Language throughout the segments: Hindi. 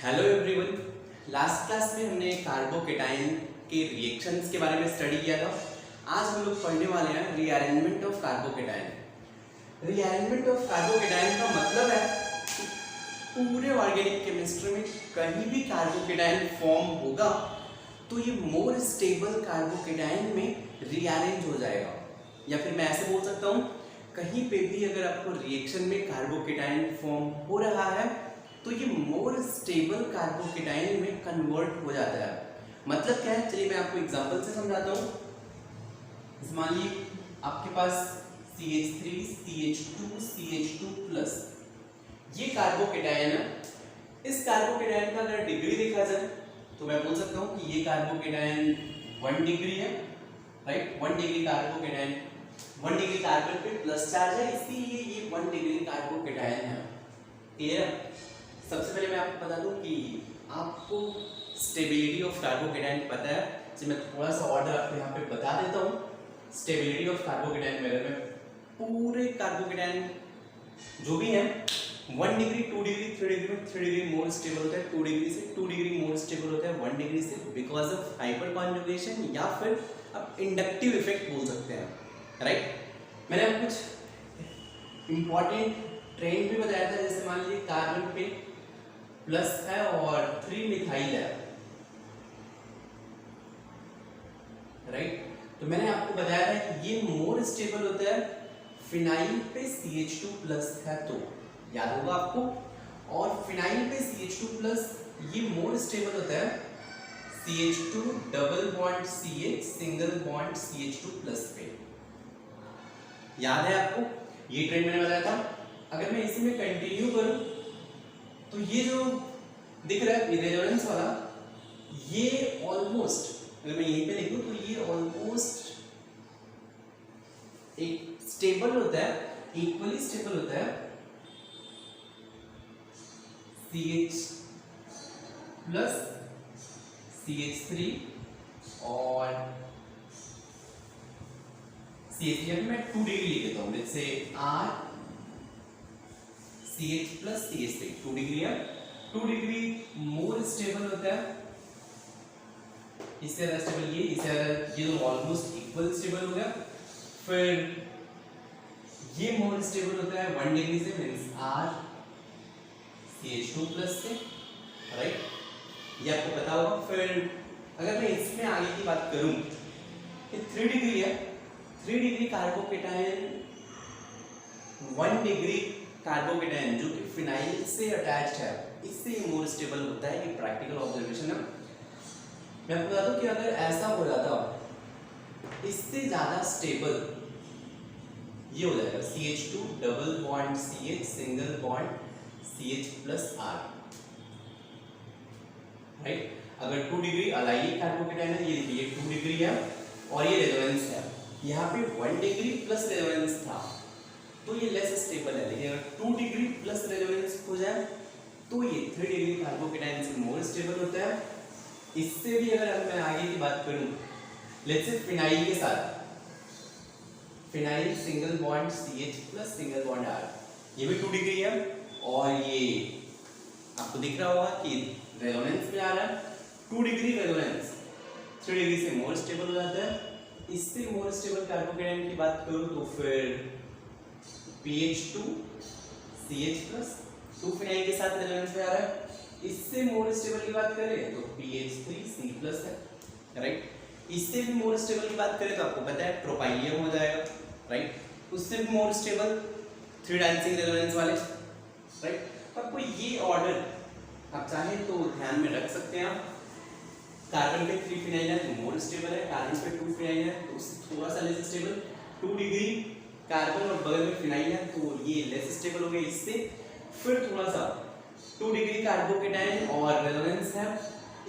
Hello everyone. लास्ट क्लास में हमने कार्बोकेटाइन के रिएक्शंस के बारे में स्टडी किया था। आज हम लोग पढ़ने वाले हैं rearrangement of carbocation. Rearrangement of carbocation का मतलब है कि पूरे ऑर्गेनिक केमिस्ट्री में कहीं भी कार्बोकेटाइन फॉर्म होगा तो ये मोर स्टेबल कार्बोकेटाइन में रीअरेंज हो जाएगा। या फिर मैं ऐसे बोल सकता हूँ, कहीं पे भी अगर आपको रिएक्शन में कार्बोकेटाइन फॉर्म हो रहा है तो ये मोर स्टेबल कार्बोकेटाइन में कन्वर्ट हो जाता है। मतलब क्या है, चलिए मैं आपको एग्जांपल से समझाता हूँ। मान लीजिए आपके पास CH3 CH2 CH2+ ये कार्बोकेटाइन है। इस कार्बोकेटाइन का अगर डिग्री देखा जाए तो मैं बोल सकता हूँ कि ये कार्बोकेटाइन 1 डिग्री है, right. 1 degree carbocation, 1 degree carbon पे प्लस चार्ज है, इसीलिए ये 1 डिग्री कार्बोकेटाइन है। क्लियर? सबसे पहले मैं आपको बता दूं कि आपको स्टेबिलिटी ऑफ कार्बोकेटाइन पता है, तो मैं थोड़ा सा ऑर्डर आपको यहाँ पे बता देता हूँ। स्टेबिलिटी ऑफ कार्बोकेटाइन में पूरे कार्बोकेटाइन जो भी है 1 डिग्री 2 डिग्री 3 डिग्री में 3 डिग्री मोर स्टेबल होता है, 2 डिग्री से 2 डिग्री मोर स्टेबल होता है 1 डिग्री से, बिकॉज ऑफ हाइपर कॉन्जुगेशन या फिर आप इंडक्टिव इफेक्ट बोल सकते हैं, राइट। मैंने आपको कुछ इंपॉर्टेंट ट्रेंड भी बताया था, जैसे मान लीजिए कार्बन पे प्लस है और 3 मिथाइल है, राइट। तो मैंने आपको बताया था कि ये मोर स्टेबल होता है फिनाइल पे CH2+ है, तो याद होगा आपको। और फिनाइल पे CH2+ ये मोर स्टेबल होता है CH2 double bond CH single bond CH2+ पे। याद है आपको, ये ट्रेंड मैंने बताया था। अगर मैं इसी में कंटिन्यू करूं तो ये जो दिख रहा है रेजोनेंस वाला, ये ऑलमोस्ट, अगर मैं यहीं पे लिखूं तो ये ऑलमोस्ट एक स्टेबल होता है, इक्वली स्टेबल होता है CH+ CH3 और CH3। मैं 2 डिग्री लिख देता हूं, जैसे R CH+ CH3 2 डिग्री है। 2 डिग्री मोर स्टेबल होता है, इससे ज्यादा स्टेबल ये, इससे ज्यादा ये तो ऑलमोस्ट इक्वल स्टेबल हो गया। फिर ये मोर स्टेबल होता है 1 डिग्री से, मींस R CH2+ से, राइट। ये आपको पता होगा। फिर अगर मैं इसमें आगे की बात करूं, ये 3 डिग्री है। 3 डिग्री कार्बोकेटाइन 1 डिग्री कार्बोकेटाइन जो कि फिनाइल से अटैच्ड है, इससे मोर स्टेबल होता है। ये प्रैक्टिकल ऑब्जर्वेशन है। मैं आपको बता दूं कि अगर ऐसा हो जाता, इससे ज्यादा स्टेबल ये हो जाएगा CH2 double bond CH single bond CH+R, right. अगर 2 डिग्री अलाइलिक कार्बोकेटाइन है, ये देखिए 2 डिग्री है और ये रेजोनेंस है, यहाँ पे 1 डिग्री प्लस रेजोनेंस था तो ये लेस स्टेबल है। लेकिन अगर 2 डिग्री प्लस रेजोनेंस हो जाए तो ये 3 डिग्री कार्बोकेटाइन से मोर स्टेबल होता है। इससे भी अगर मैं आगे की बात करूं, लेट्स से फिनाइल के साथ, phenyl single bond CH+ single bond R, ये भी 2 डिग्री है और ये आपको दिख रहा होगा कि रेजोनेंस में आ रहा है। 2 डिग्री रेजोनेंस 3 डिग्री से मोर स्टेबल हो जाता है। इससे मोर स्टेबल कार्बोकेटाइन की बात करूं तो फिर PH2 CH+, 2 फिनाइल के साथ रेजोनेंस में आ रहा है। इससे मोर स्टेबल की बात करें तो PH3 C+ है, राइट। इससे भी मोर स्टेबल की बात करें तो आपको पता है प्रोपाइलियम हो जाएगा, राइट। उससे भी मोर स्टेबल 3 डांसिंग रेजोनेंस वाले, राइट। आपको ये ऑर्डर आप चाहे तो ध्यान में रख सकते हैं। आप कार्बन पे 3 फिनाइल है तो मोर स्टेबल है, कार्बन पे 2 फिनाइल है तो उससे थोड़ा सा लेस स्टेबल। 2 डिग्री कार्बन और बगल में फिनाइल है तो ये लेस स्टेबल हो गया इससे। फिर थोड़ा सा 2 डिग्री कार्बोकेटाइन और रेजोनेंस है,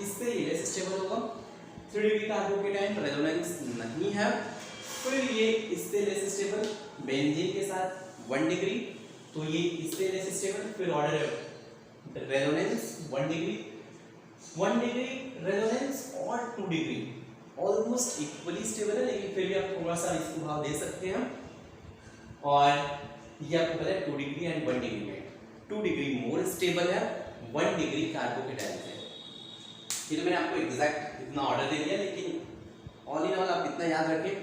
इससे ये लेस स्टेबल होगा। 3 डिग्री कार्बोकेटाइन रेजोनेंस नहीं है, फिर ये इससे लेस स्टेबल। बेंजीन के साथ 1 डिग्री तो ये इससे लेस स्टेबल। फिर ऑर्डर है रेजोनेंस 1 डिग्री, 1 डिग्री रेजोनेंस और 2 डिग्री ऑलमोस्ट इक्वली स्टेबल है, लेकिन फिर भी आप थोड़ा सा इसको भाव दे सकते हैं। और ये आपको पता है 2 डिग्री एंड 1 डिग्री में 2 डिग्री मोर स्टेबल है 1 डिग्री कार्बोकेटाइन से। ये तो मैंने आपको एग्जैक्ट इतना ऑर्डर दे दिया, लेकिन ऑल इन ऑल आप इतना याद रखें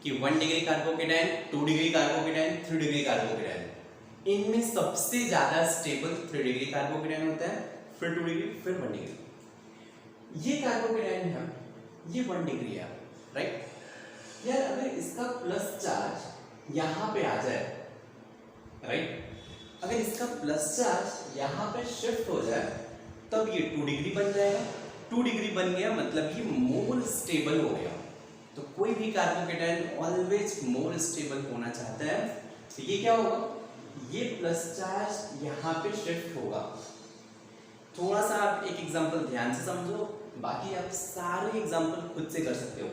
कि 1 degree carbocation, 2 degree carbocation, 3 degree carbocation, इनमें सबसे ज्यादा स्टेबल 3 डिग्री कार्बोकेटाइन होता है, फिर 2 डिग्री, फिर 1 डिग्री। ये कार्बोकेटाइन है, ये 1 डिग्री है, राइट यार। अगर इसका प्लस चार्ज यहाँ पे आ जाए, राइट, अगर इसका प्लस चार्ज यहाँ पे शिफ्ट हो जाए तब ये 2 डिग्री बन जाएगा। 2 डिग्री बन गया मतलब ये मोर स्टेबल हो गया। तो कोई भी कार्बोकेटाइन ऑलवेज मोर स्टेबल होना चाहता है, तो ये क्या होगा, ये प्लस चार्ज यहाँ पे शिफ्ट होगा। थोड़ा सा आप एक एग्जांपल ध्यान से समझो, बाकी आप सारे एग्जांपल खुद से कर सकते हो।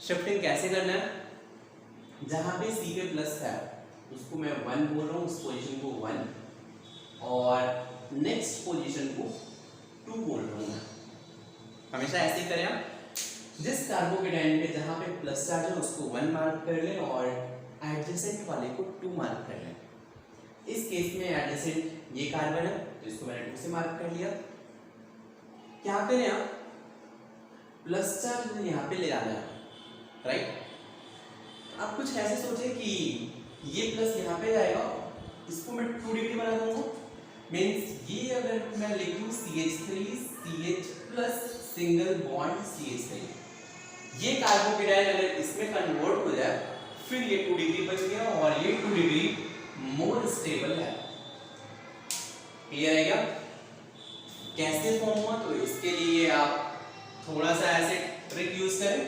शिफ्टिंग कैसे करना है, जहां पे सी पे प्लस है उसको मैं 1 बोल रहा हूँ, उस पोजीशन को 1, और नेक्स्ट पोजीशन को 2 बोल रहा हूँ मैं। हमेशा ऐसे ही करें आप, जिस कार्बोकेटाइन पे जहां पे प्लस चार्ज है उसको 1 मार्क कर लें और एडजेसेंट वाले को 2 मार्क कर लें। इस केस में एडजेसेंट ये कार्बन है तो इसको मैंने 2 से मार्क कर लिया। क्या करें आप, प्लस चार्ज यहाँ पे ले आना है, राइट। आप कुछ ऐसे सोचे कि ये प्लस यहाँ पे जाएगा, इसको मैं 2 डिग्री बना दूंगा, मीन्स ये अगर मैं लिखूं CH3 CH plus single bond CH3, ये कार्बोकेटाइन अगर इसमें कन्वर्ट हो जाए फिर ये 2 डिग्री बच गया और ये 2 डिग्री मोर स्टेबल है। क्लियर है क्या? कैसे फॉर्म हुआ, तो इसके लिए आप थोड़ा सा ऐसे ट्रिक यूज करें।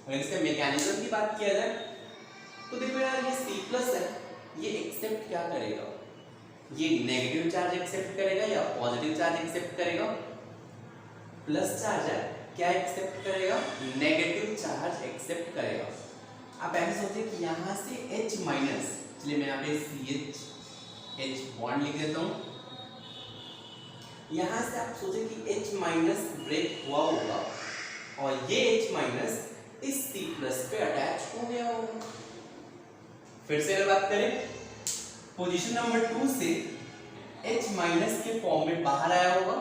अगर इसके मैकेनिज्म की बात किया जाए तो देखो यार, ये C प्लस है, ये एक्सेप्ट क्या करेगा, ये नेगेटिव चार्ज एक्सेप्ट करेगा या पॉजिटिव चार्ज एक्सेप्ट करेगा? प्लस चार्ज है, क्या एक्सेप्ट करेगा, नेगेटिव चार्ज एक्सेप्ट करेगा। आप ऐसे सोचिए कि यहाँ से H माइनस, चलिए मैं यहाँ पे CH बॉन्ड लिख देता हूँ, यहाँ से आप सोचें कि H माइनस ब्रेक हुआ होगा और ये H माइनस इस C प्लस पे अटैच हो गया होगा। फिर से अगर बात करें, पोजीशन नंबर 2 से H माइनस के फॉर्म में बाहर आया होगा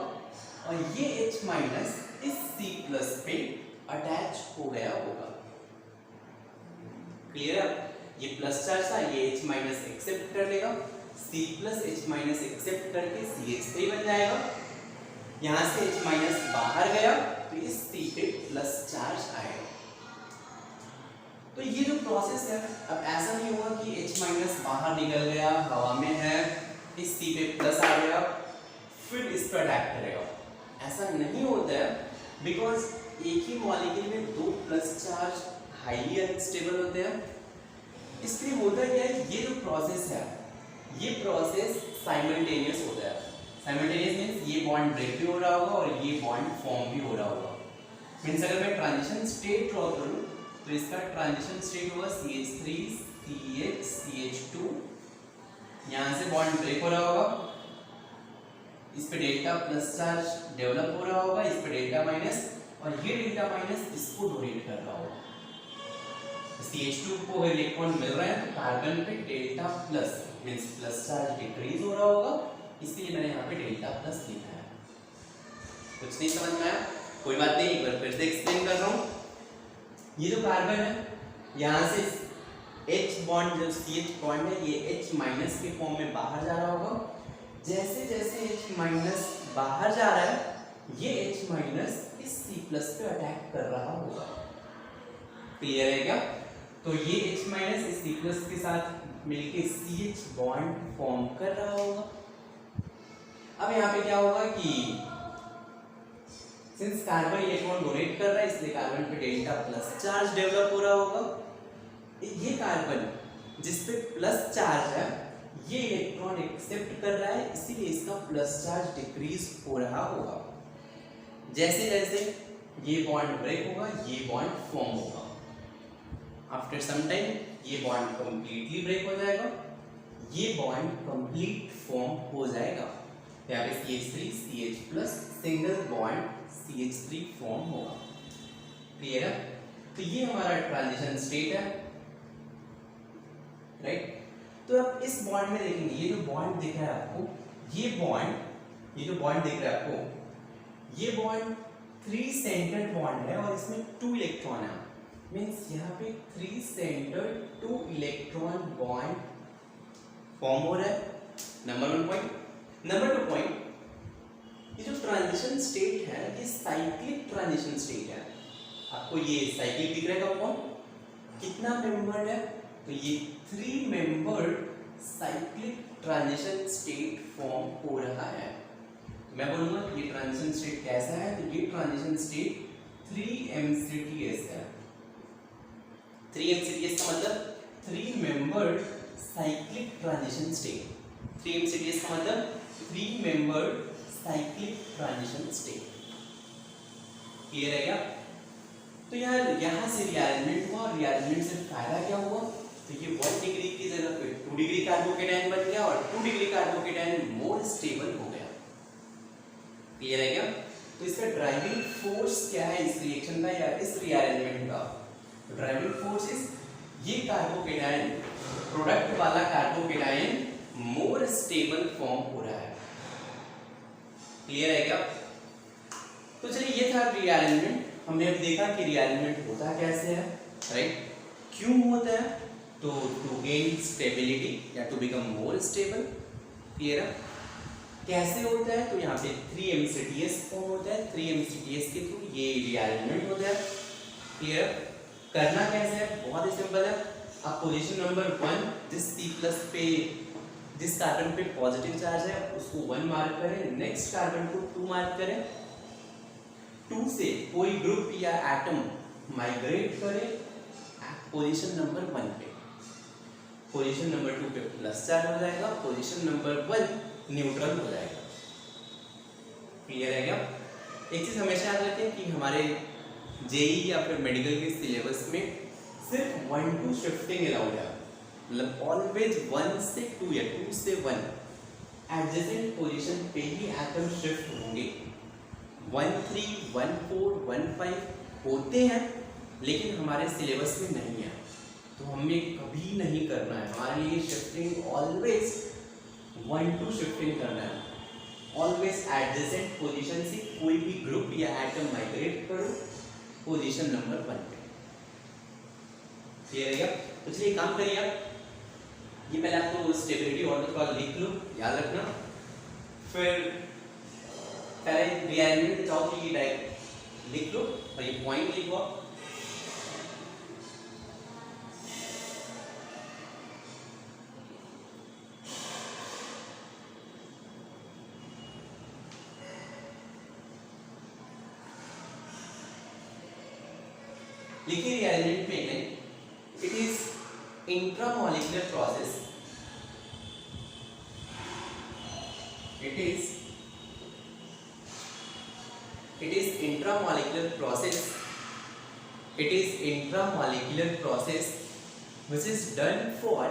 और ये H माइनस इस C प्लस पे अटैच हो गया होगा। क्लियर है? ये प्लस चार्ज था, ये H माइनस एक्सेप्ट कर लेगा, C plus H minus accept करके CH3 बन जाएगा। यहाँ से H माइनस बाहर गया तो इस C पे प्लस चार्ज आएगा। तो ये जो प्रोसेस है, अब ऐसा नहीं हुआ कि H माइनस बाहर निकल गया, हवा में है, इस C पे प्लस आ गया, फिर इस पर अटैक करेगा। ऐसा नहीं होता है, बिकॉज एक ही मॉलिक्यूल में 2 प्लस चार्ज हाईली अनस्टेबल होते हैं। इसलिए होता क्या है, ये जो प्रोसेस है, ये प्रोसेस साइमल्टेनियस होता है। साइमल्टेनियस मींस ये बॉन्ड ब्रेक भी हो रहा होगा और ये बॉन्ड फॉर्म भी हो रहा होगा। मींस अगर मैं ट्रांजिशन स्टेट ड्रॉ करूं तो इसका ट्रांजिशन स्टेट होगा CH3 CH CH2, यहाँ से बॉन्ड ब्रेक हो रहा होगा, इस पे डेल्टा प्लस चार्ज डेवलप हो रहा होगा, इस पे डेल्टा माइनस, और ये डेल्टा माइनस इसको डोनेट कर रहा होगा। CH2 को अगर इलेक्ट्रॉन मिल रहा है तो कार्बन पे delta plus means plus charge decrease हो रहा होगा, इसलिए मैंने यहाँ पे डेल्टा प्लस लिखा है। कुछ नहीं समझ में आया? कोई बात नहीं, एक बार फिर से एक्सप्लेन कर रहा हूँ। ये जो कार्बन है, यहाँ से H बॉन्ड, जो CH बॉन्ड है, ये H माइनस के फॉर्म में बाहर जा रहा होगा। जैसे जैसे H माइनस बाहर जा रहा है, ये H माइनस इस C प्लस पे अटैक कर रहा होगा। क्लियर है क्या? तो ये H माइनस इस C प्लस के साथ मिलके CH बॉन्ड फॉर्म कर रहा होगा। अब यहाँ पे क्या होगा कि सिंस कार्बन इलेक्ट्रॉन डोनेट कर रहा है, इसलिए कार्बन पे डेल्टा प्लस चार्ज डेवलप हो रहा होगा। ये कार्बन जिस पे प्लस चार्ज है, ये इलेक्ट्रॉन एक्सेप्ट कर रहा है, इसीलिए इसका प्लस चार्ज डिक्रीज हो रहा होगा। जैसे जैसे ये बॉन्ड ब्रेक होगा, ये बॉन्ड फॉर्म होगा। आफ्टर सम टाइम ये बॉन्ड कंप्लीटली ब्रेक हो जाएगा, ये बॉन्ड कंप्लीट फॉर्म हो जाएगा। यहाँ पे CH3 CH plus single bond CH3 form होगा। क्लियर है? तो ये हमारा ट्रांजिशन स्टेट है, राइट। तो आप इस बॉन्ड में देखेंगे, ये जो बॉन्ड दिख रहा है आपको, ये बॉन्ड ये जो बॉन्ड दिख रहा है आपको, ये बॉन्ड 3 सेंटर्ड बॉन्ड है और इसमें 2 इलेक्ट्रॉन है, मींस यहाँ पे 3 सेंटर्ड 2 इलेक्ट्रॉन बॉन्ड फॉर्म हो रहा है। Number 1 point. नंबर 2 पॉइंट, ये जो ट्रांजिशन स्टेट है ये साइक्लिक ट्रांजिशन स्टेट है। आपको ये साइक्लिक दिख रहा है कंपाउंड, कितना मेंबर्ड है, तो ये 3 membered cyclic transition state form हो रहा है। मैं बोलूंगा कि ये ट्रांजिशन स्टेट कैसा है, तो ये ट्रांजिशन स्टेट 3 MCTS है। 3 MCTS का मतलब 3 membered cyclic transition state. 3 MCTS का मतलब 3 membered cyclic transition state. Clear है क्या? तो यार यहाँ से रीअरेंजमेंट हुआ और रीअरेंजमेंट से फायदा क्या हुआ, तो ये 1 डिग्री की जगह पे 2 डिग्री कार्बोकेटायन बन गया और 2 डिग्री कार्बोकेटायन मोर स्टेबल हो गया। क्लियर है क्या? तो इसका ड्राइविंग फोर्स क्या है इस रिएक्शन का या इस रीअरेंजमेंट का? ड्राइविंग फोर्स इज ये कार्बोकेटायन, प्रोडक्ट वाला कार्बोकेटायन मोर स्टेबल फॉर्म हो रहा है। क्लियर है क्या? तो चलिए ये था रीअरेंजमेंट। हमने अब देखा कि रीअरेंजमेंट होता कैसे है, राइट? क्यों होता है? तो टू गेन स्टेबिलिटी या to become more stable. Clear है? कैसे होता है? तो यहाँ पे 3 MCTS फॉर्म होता है, 3 MCTS के थ्रू ये रीअरेंजमेंट होता है। क्लियर? करना कैसे है? बहुत ही सिंपल है। अब पोजीशन नंबर 1 जिस C+ पे, जिस कार्बन पे पॉजिटिव चार्ज है उसको 1 मार्क करें, नेक्स्ट कार्बन को 2 मार्क करें, 2 से कोई ग्रुप या एटम माइग्रेट करे पोजीशन नंबर 1 पे, पोजीशन नंबर 2 पे प्लस चार्ज हो जाएगा, पोजीशन नंबर 1 न्यूट्रल हो जाएगा। क्लियर है क्या? एक चीज हमेशा याद रखें कि हमारे जेई या फिर मेडिकल के सिलेबस में सिर्फ 1-2 शिफ्टिंग अलाउड है, मतलब ऑलवेज 1 से 2 या 2 से 1 एडजेसेंट पोजीशन पे ही एटम शिफ्ट होंगे। 1, 3, 1, 4, 1, 5 होते हैं लेकिन हमारे सिलेबस में नहीं है, तो हमें कभी नहीं करना है। हमारे लिए शिफ्टिंग ऑलवेज 1-2 शिफ्टिंग करना है। ऑलवेज एडजेसेंट पोजीशन से कोई भी ग्रुप या एटम माइग्रेट करो पोजीशन नंबर 1 पे। क्लियर है क्या? तो चलिए काम करिए आप, ये पहले आपको स्टेबिलिटी ऑर्डर का लिख लो, याद रखना। फिर पहले रीअरेंजमेंट चाहो तो ये डायरेक्ट लिख लो और ये पॉइंट लिखो आप। लिखिए रीअरेंजमेंट में, it is intramolecular process, it is intramolecular process, it is intramolecular process which is done for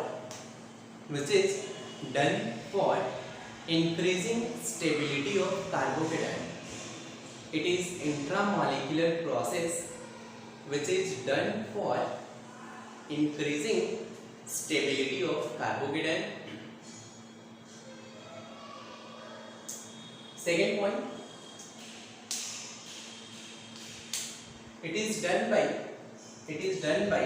increasing stability of carbocation. It is intramolecular process which is done for increasing stability of carbocation. Second point, it is done by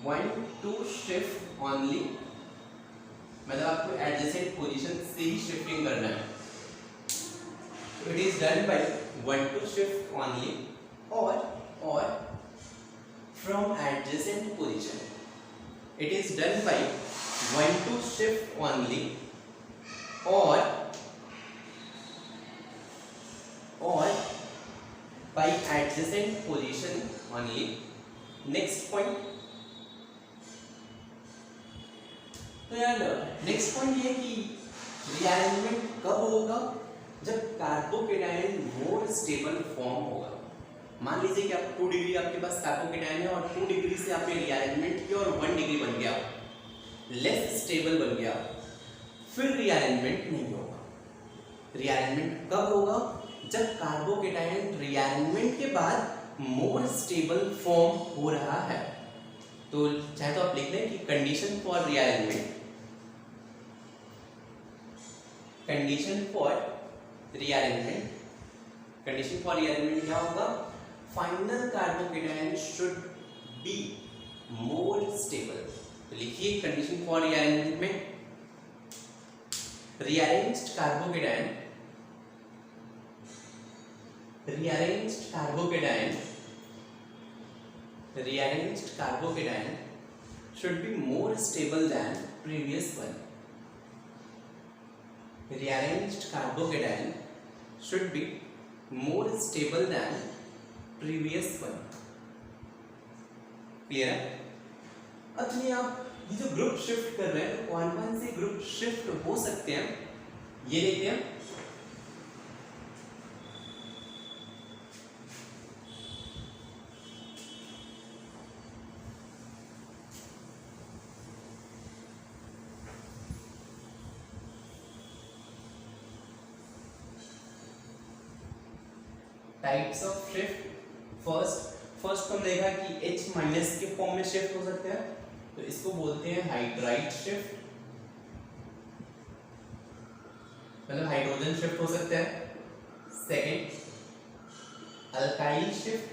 1-2 shift only, मतलब आपको एडजेसेंट पोजीशन से ही शिफ्टिंग करना है। It is done by 1-2 shift only or from adjacent position. It is done by 1-2 shift only or by adjacent position only. Next point, तो यार नेक्स्ट पॉइंट ये कि रीअरेंजमेंट कब होगा, जब कार्बोकेटायन मोर स्टेबल फॉर्म होगा। मान लीजिए कि आप 2 डिग्री आपके पास कार्बोकेटायन है और 2 डिग्री से आपने रीअरेंजमेंट किया और 1 डिग्री बन गया, लेस स्टेबल बन गया, फिर रीअरेंजमेंट नहीं होगा। रीअरेंजमेंट कब होगा, जब कार्बोकेटायन रीअरेंजमेंट के बाद मोर स्टेबल फॉर्म हो रहा है। तो चाहे तो आप लिख लें कि condition for rearrangement rearrangement, condition for rearrangement क्या होगा, final carbocation should be more stable. तो लिखिए कंडीशन फॉर रीअरेंजमेंट में, rearranged carbocation should be more stable than previous one. Rearranged carbocation should be more stable than previous one. Clear है? अब चलिए आप ये जो ग्रुप शिफ्ट कर रहे हैं, कौन कौन से ग्रुप शिफ्ट हो सकते हैं ये देखते हैं। टाइप्स ऑफ शिफ्ट, फर्स्ट हम देखा कि H माइनस के फॉर्म में शिफ्ट हो सकते हैं, तो इसको बोलते हैं हाइड्राइड शिफ्ट, मतलब हाइड्रोजन शिफ्ट हो सकता है। सेकंड अल्काइल शिफ्ट,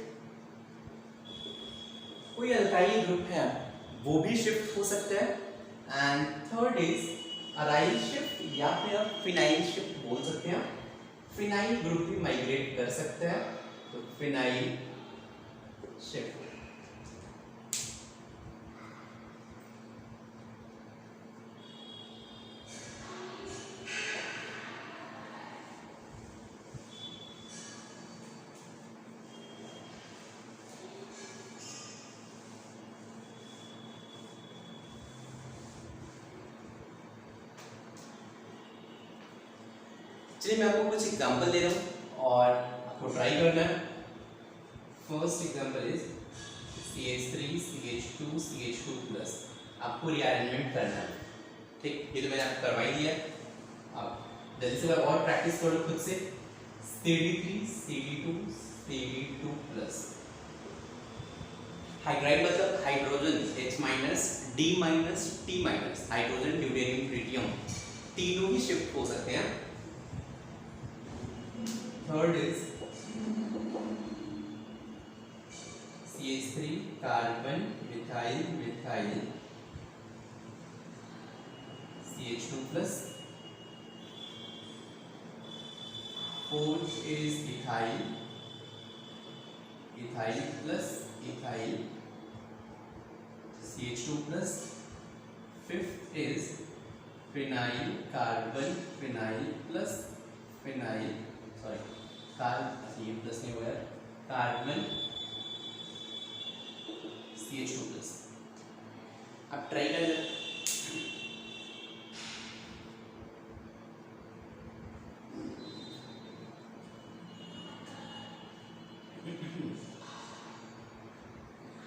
कोई अल्काइल ग्रुप है वो भी शिफ्ट हो सकता है। And third is aryl shift या फिर आप फिनाइल शिफ्ट बोल सकते हैं, फिनाइल ग्रुप भी माइग्रेट कर सकते हैं, तो फिनाइल शिफ्ट। चलिए मैं आपको कुछ एग्जांपल दे रहा हूँ और आपको ट्राई करना है। First example is CH3 CH2 CH2 plus, आपको रीअरेंजमेंट करना है। ठीक, ये तो मैंने आपको करवा ही दिया। आप जल्दी से और प्रैक्टिस करो खुद से। CD3 CD2 CD2 plus, hydride मतलब hydrogen H minus D minus T minus, hydrogen deuterium tritium, तीनों ही शिफ्ट हो सकते हैं। Third is CH3 carbon methyl methyl CH2 plus. Fourth is ethyl ethyl plus ethyl CH2 plus. Fifth is phenyl carbon phenyl plus phenyl, sorry ये प्लस नहीं हुआ, कार्बन CH2 प्लस। अब ट्राई कर लें।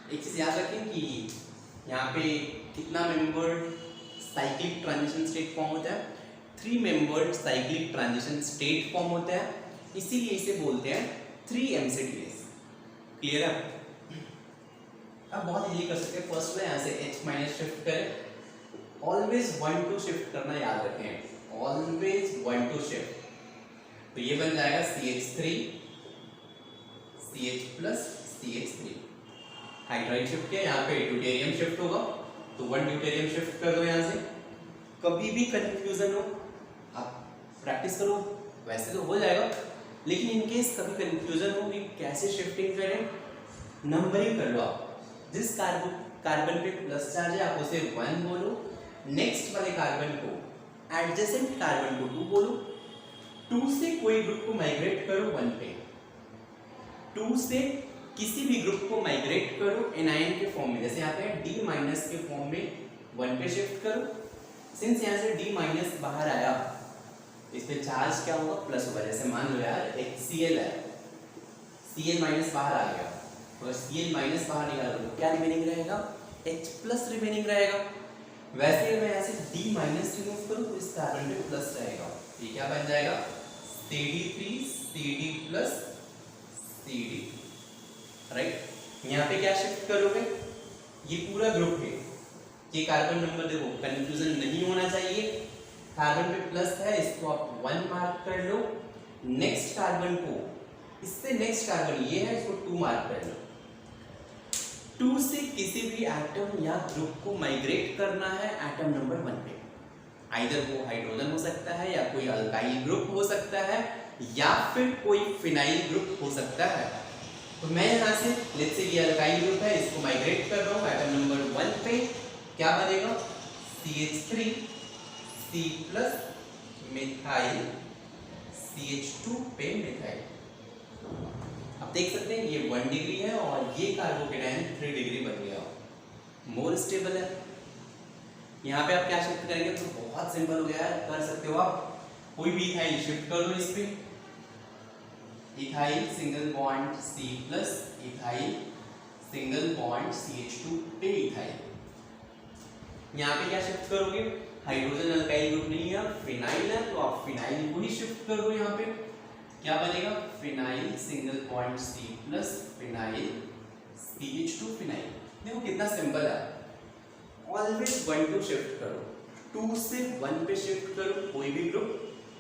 एक चीज याद रखें कि यहाँ पे कितना membered cyclic transition state form होता है, 3 membered cyclic transition state form होता है, इसीलिए इसे बोलते हैं 3 MCTs। क्लियर है? अब बहुत इजी कर सकते हैं। फर्स्ट में यहाँ से H माइनस शिफ्ट करें, ऑलवेज 1 2 शिफ्ट करना याद रखें, ऑलवेज 1 2 शिफ्ट। तो ये बन जाएगा CH3 CH plus CH3, hydride shift किया, यहाँ पे ड्यूटेरियम शिफ्ट होगा, तो 1 ड्यूटेरियम शिफ्ट कर दो यहाँ से। कभी भी कंफ्यूजन हो आप प्रैक्टिस करो, वैसे तो हो जाएगा, लेकिन इन केस कभी कंफ्यूजन हो कि कैसे शिफ्टिंग करें, नंबरिंग कर लो आप। जिस कार्बन पे प्लस चार्ज है आप उसे 1 बोलो, नेक्स्ट वाले कार्बन को एडजेसेंट कार्बन को 2 बोलो, 2 से कोई ग्रुप को माइग्रेट करो 1 पे, 2 से किसी भी ग्रुप को माइग्रेट करो एनायन के फॉर्म में, जैसे यहाँ पे D माइनस के फॉर्म में 1 पे शिफ्ट करो। सिंस यहाँ से D माइनस बाहर आया, इस पे चार्ज क्या होगा, प्लस होगा। जैसे मान लो यार HCl है, Cl माइनस बाहर आ गया, तो Cl माइनस बाहर निकालो तो क्या रिमेनिंग रहेगा, H प्लस रिमेनिंग रहेगा। वैसे मैं यहाँ से D माइनस रिमूव करूँ तो इस कार्बन पे प्लस रहेगा, ये क्या बन जाएगा CD3 CD plus CD, right. यहाँ पे क्या शिफ्ट करोगे, ये पूरा ग्रुप है, ये कार्बन नंबर देखो, कंफ्यूजन नहीं होना चाहिए। कार्बन पे प्लस है, इसको आप 1 मार्क कर लो, नेक्स्ट कार्बन को, इससे नेक्स्ट कार्बन ये है, इसको 2 मार्क कर लो। 2 से किसी भी एटम या ग्रुप को माइग्रेट करना है एटम नंबर 1 पे। आइदर वो हाइड्रोजन हो सकता है, या कोई अल्काइल ग्रुप हो सकता है, या फिर कोई फिनाइल ग्रुप हो सकता है। तो मैं यहाँ से लेट्स से ये अल्काइल ग्रुप है, इसको माइग्रेट कर रहा हूँ एटम नंबर 1 पे। क्या बनेगा? CH3 C plus methyl CH2 पे मिथाइल। अब देख सकते हैं ये 1 डिग्री है और ये कार्बोकेटायन 3 डिग्री बन गया, मोर स्टेबल है। यहाँ पे आप क्या शिफ्ट करेंगे तो बहुत सिंपल हो गया है, कर सकते हो आप। कोई भी इथाइल शिफ्ट कर लो इस पे, ethyl single bond C plus ethyl single bond CH2 पे इथाइल। यहाँ पे क्या शिफ्ट करोगे? हाइड्रोजन अल्काइल ग्रुप नहीं है, फिनाइल है, तो आप फिनाइल को ही शिफ्ट कर दो। यहाँ पे क्या बनेगा? Phenyl single bond C plus phenyl CH2 phenyl. देखो कितना सिंपल है। ऑलवेज 1 टू शिफ्ट करो, 2 से 1 पे शिफ्ट करो कोई भी ग्रुप,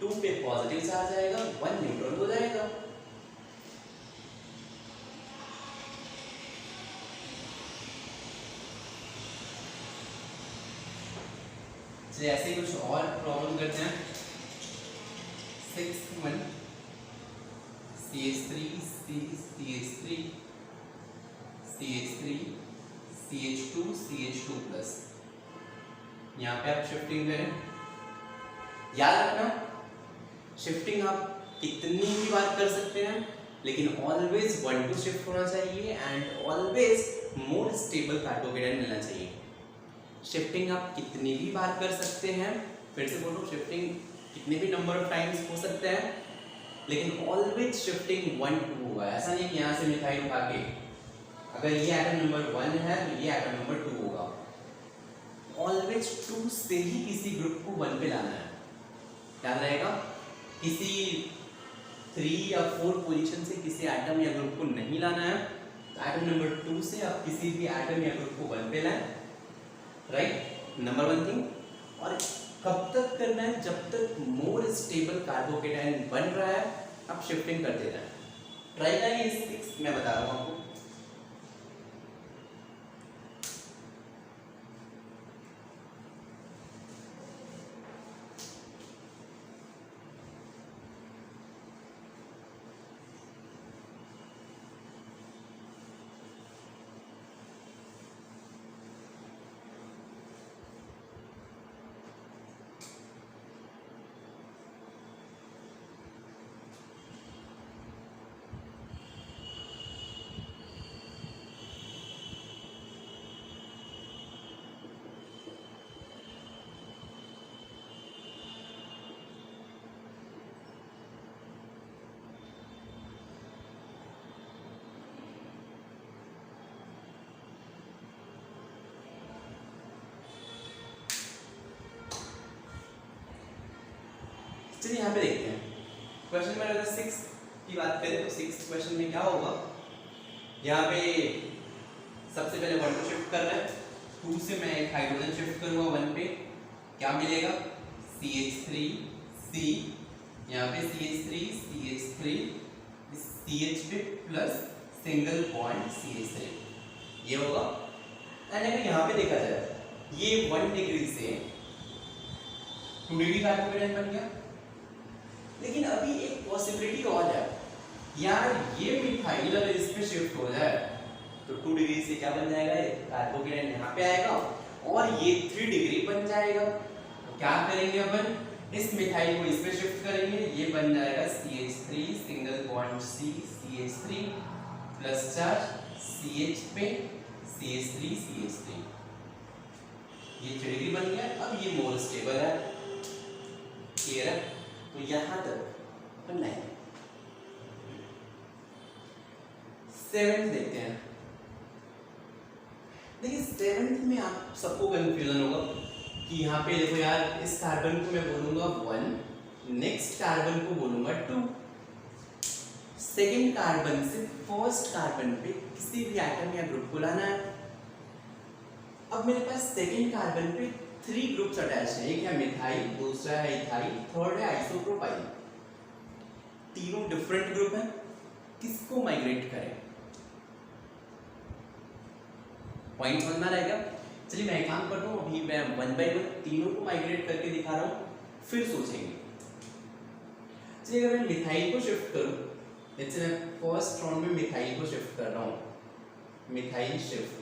2 पे पॉजिटिव चार्ज आएगा, 1 न्यूट्रल हो जाएगा। चलिए ऐसे ही कुछ और प्रॉब्लम करते हैं। 6th one CH3 CH3 CH3 CH2 CH2 plus. यहाँ पे आप शिफ्टिंग करें, याद रखना शिफ्टिंग आप कितनी भी बार कर सकते हैं, लेकिन ऑलवेज 1 टू शिफ्ट होना चाहिए and always more stable carbocation मिलना चाहिए। शिफ्टिंग आप कितनी भी बार कर सकते हैं, फिर से बोलो शिफ्टिंग कितने भी नंबर ऑफ टाइम्स हो सकते हैं, लेकिन ऑलवेज शिफ्टिंग 1 टू होगा। ऐसा नहीं कि यहाँ से मिथाइल उठा के, अगर ये एटम नंबर 1 है तो ये एटम नंबर 2 होगा। ऑलवेज 2 से ही किसी ग्रुप को 1 पे लाना है, याद रहेगा। किसी 3 या 4 पोजीशन से किसी एटम या ग्रुप को नहीं लाना है, तो एटम नंबर 2 से आप किसी भी एटम या ग्रुप को 1 पे लाएं, राइट, नंबर 1 थिंग। और कब तक करना है? जब तक मोर स्टेबल कार्बोकेटायन बन रहा है आप शिफ्टिंग करते रहें। ट्राई करिए, 6 मैं बता रहा हूँ आपको। चलिए यहाँ पे देखते हैं क्वेश्चन में। अगर 6 की बात करें तो 6 क्वेश्चन में क्या होगा? यहाँ पे सबसे पहले 1 को शिफ्ट कर रहा है, 2 से मैं एक हाइड्रोजन शिफ्ट करूँगा 1 पे, क्या मिलेगा? CH3 C, यहाँ पे CH3 CH पे प्लस सिंगल बॉन्ड CH3, ये होगा। एंड अगर यहाँ पे देखा जाए ये 1 डिग्री से 2 डिग्री कार्बोकेटायन बन गया, लेकिन अभी एक पॉसिबिलिटी और है यार, ये मिथाइल अगर इस पे शिफ्ट हो जाए तो 2 डिग्री से क्या बन जाएगा? कार्बोकेटायन यहाँ पे आएगा और ये 3 डिग्री बन जाएगा। तो क्या करेंगे अपन? इस मिथाइल को इस पे शिफ्ट करेंगे, ये बन जाएगा CH3 single bond C CH3 plus charge CH पे CH3 ये 3 डिग्री बन गया। अब ये मोर स्टेबल है, क्लियर है? तो यहां तक अपन लाएंगे। 7th देखते हैं। देखिए 7th में आप सबको कंफ्यूजन होगा कि यहाँ पे देखो यार, इस कार्बन को मैं बोलूंगा 1, नेक्स्ट कार्बन को बोलूंगा 2, सेकेंड कार्बन से फर्स्ट कार्बन पे किसी भी एटम या ग्रुप को लाना है। अब मेरे पास सेकेंड कार्बन पे 3 ग्रुप्स अटैच है, एक है मिथाइल, दूसरा है इथाइल, थर्ड है आइसोप्रोपाइल। तीनों डिफरेंट ग्रुप हैं, किसको माइग्रेट करें? पॉइंट समझ में आएगा? चलिए मैं एक काम करता हूँ, अभी मैं 1 बाय 1 तीनों को माइग्रेट करके दिखा रहा हूँ, फिर सोचेंगे। चलिए अगर मैं मिथाइल को शिफ्ट करूँ, जैसे मैं फर्स्ट राउंड में मिथाइल को शिफ्ट कर रहा हूँ, मिथाइल शिफ्ट,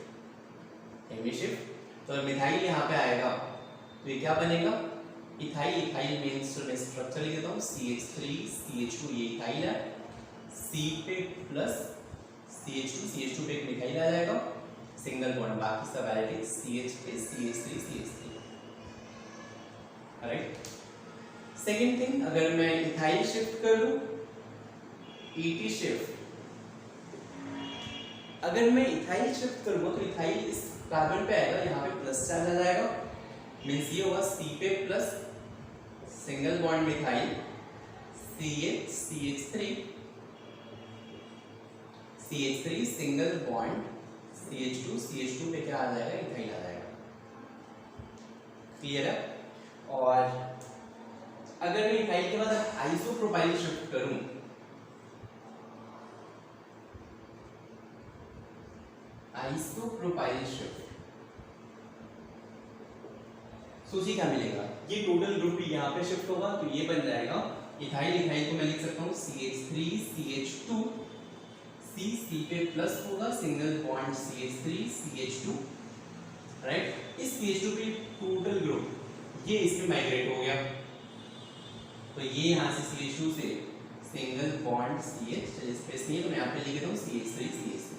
एमी शिफ्ट, तो मिथाइल यहाँ पे आएगा तो ये क्या बनेगा? इथाइल। इथाइल मीन्स मैं स्ट्रक्चर लिख देता हूँ, CH3 CH2, ये इथाइल है, C पे प्लस CH2 पे एक मिथाइल आ जाएगा, सिंगल बॉन्ड, बाकी सब एडिटिव CH पे CH3 राइट। सेकेंड थिंग, अगर मैं इथाइल शिफ्ट कर दूं, ET शिफ्ट, अगर मैं इथाइल शिफ्ट करूंगा तो इथाइल इस कार्बन पे आएगा, यहाँ पे प्लस चार्ज आ जाएगा, मीन्स ये होगा C पे plus single bond methyl CH3 single bond CH2 पे क्या आ जाएगा? इथाइल आ जाएगा। क्लियर है? और अगर मैं इथाइल के बाद आइसोप्रोपाइल शिफ्ट करूं, आइसोप्रोपाइल शिफ्ट, सोचिए क्या मिलेगा? ये टोटल ग्रुप यहाँ पे शिफ्ट होगा तो ये बन जाएगा इथाइल। इथाइल को मैं लिख सकता हूँ CH3 CH2, C पे प्लस होगा, single bond CH3 CH2 right. इस CH2 पे टोटल ग्रुप ये इसमें माइग्रेट हो गया, तो ये यहाँ से CH2 से सिंगल बॉन्ड CH, स्पेस नहीं है तो मैं यहाँ पे लिख देता हूँ CH3 CH3।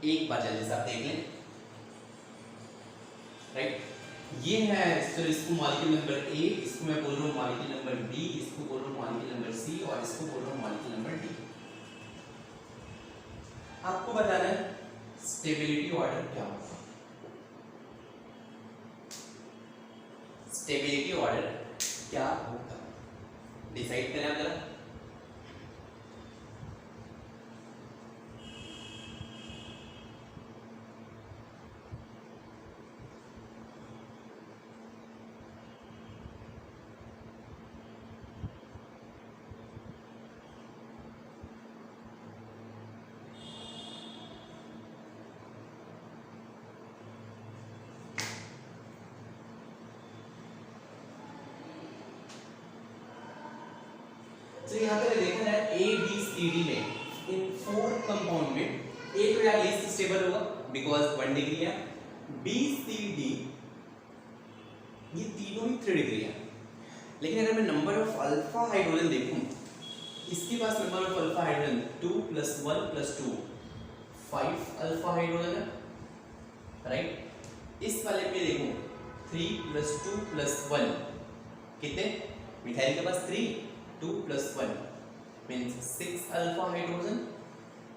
एक बार जल्दी से आप देख लें राइट। ये है, तो इसको मॉलिक्यूल नंबर A, इसको मैं बोल रहा हूँ मॉलिक्यूल नंबर B, इसको बोल रहा हूँ मॉलिक्यूल नंबर C और इसको बोल रहा हूँ मॉलिक्यूल नंबर D। आपको बताना है स्टेबिलिटी ऑर्डर क्या होगा। स्टेबिलिटी ऑर्डर क्या होगा डिसाइड करें आप जरा। तो यहाँ पे देखा जाए A B C D में, इन 4 कंपाउंड में A तो यार लीस्ट स्टेबल होगा बिकॉज 1 डिग्री है, B C D ये तीनों ही 3 डिग्री है। लेकिन अगर मैं नंबर ऑफ अल्फा हाइड्रोजन देखूं, इसके पास number of alpha hydrogen 2 + 1 + 2 5 alpha hydrogen है राइट। इस वाले पे देखूं 3 + 2 + 1 कितने? मिथाइल के पास 3, 2 + 1 मींस 6 अल्फा हाइड्रोजन।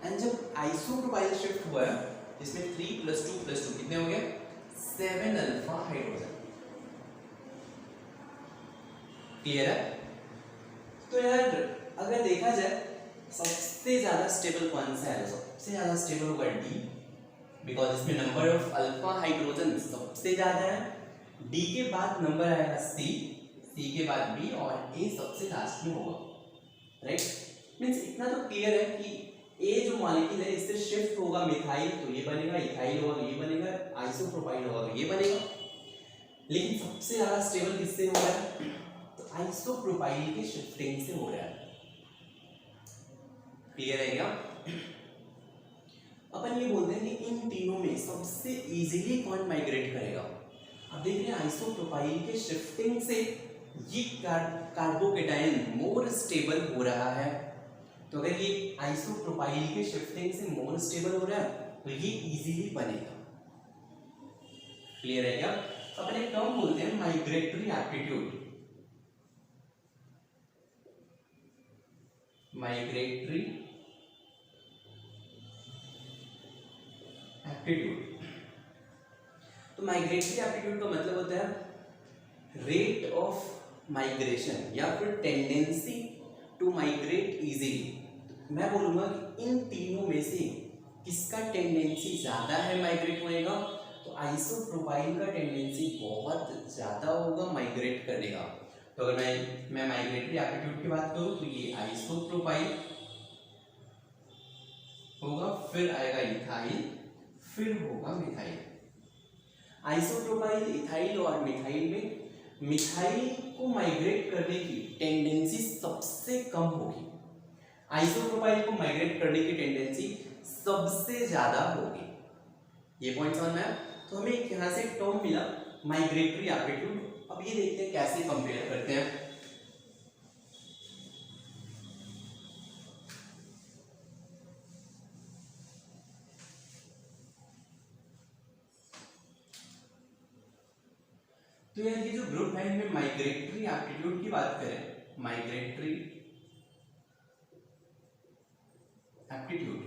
एंड जब आइसोप्रोपाइल शिफ्ट हुआ है जिसमें 3 + 2 + 2 कितने हो गए? 7 अल्फा हाइड्रोजन। क्लियर है? तो यार अगर देखा जाए सबसे ज्यादा स्टेबल कौन सा है? सबसे ज्यादा स्टेबल होगा D, बिकॉज इसमें नंबर ऑफ अल्फा हाइड्रोजन सबसे ज्यादा है। D के बाद नंबर आएगा C के बाद B और A सबसे लास्ट में होगा राइट। मींस इतना तो क्लियर है कि A जो मॉलिक्यूल है इससे शिफ्ट होगा मिथाइल तो ये बनेगा, इथाइल होगा तो ये बनेगा, आइसोप्रोपाइल होगा तो ये बनेगा। लेकिन सबसे ज्यादा स्टेबल किससे हो रहा है? तो आइसोप्रोपाइल के शिफ्टिंग से हो रहा है। क्लियर है क्या? अपन ये बोलते हैं कि इन तीनों में सबसे इजीली कौन माइग्रेट करेगा। अब देख रहे हैं आइसोप्रोपाइल के शिफ्टिंग से ये कार्बोकेटायन मोर स्टेबल हो रहा है। तो अगर ये आइसोप्रोपाइल के शिफ्टिंग से मोर स्टेबल हो रहा है तो ये इजीली बनेगा। क्लियर है क्या? अपन एक टर्म बोलते हैं माइग्रेटरी एप्टीट्यूड। माइग्रेटरी एप्टीट्यूड, तो माइग्रेटरी एप्टीट्यूड का मतलब होता है रेट ऑफ माइग्रेशन या फिर टेंडेंसी टू माइग्रेट इजीली। मैं बोलूंगा कि इन तीनों में से किसका टेंडेंसी ज्यादा है माइग्रेट होने का? तो आइसोप्रोपाइल का टेंडेंसी बहुत ज्यादा होगा माइग्रेट करने का। तो अगर मैं माइग्रेटरी एप्टीट्यूड की बात करूं तो ये आइसोप्रोपाइल होगा, फिर आएगा इथाइल, फिर होगा मिथाइल। आइसोप्रोपाइल, इथाइल और मिथाइल में मिथाइल को माइग्रेट करने की टेंडेंसी सबसे कम होगी, आइसोप्रोपाइल को माइग्रेट करने की टेंडेंसी सबसे ज्यादा होगी। ये पॉइंट समझ में आया? तो हमें यहां से टर्म मिला माइग्रेटरी एप्टीट्यूड। अब ये देखते हैं कैसे कंपेयर करते हैं। तो यार ये जो ग्रुप है इनमें माइग्रेटरी एप्टीट्यूड की बात करें, माइग्रेटरी एप्टीट्यूड,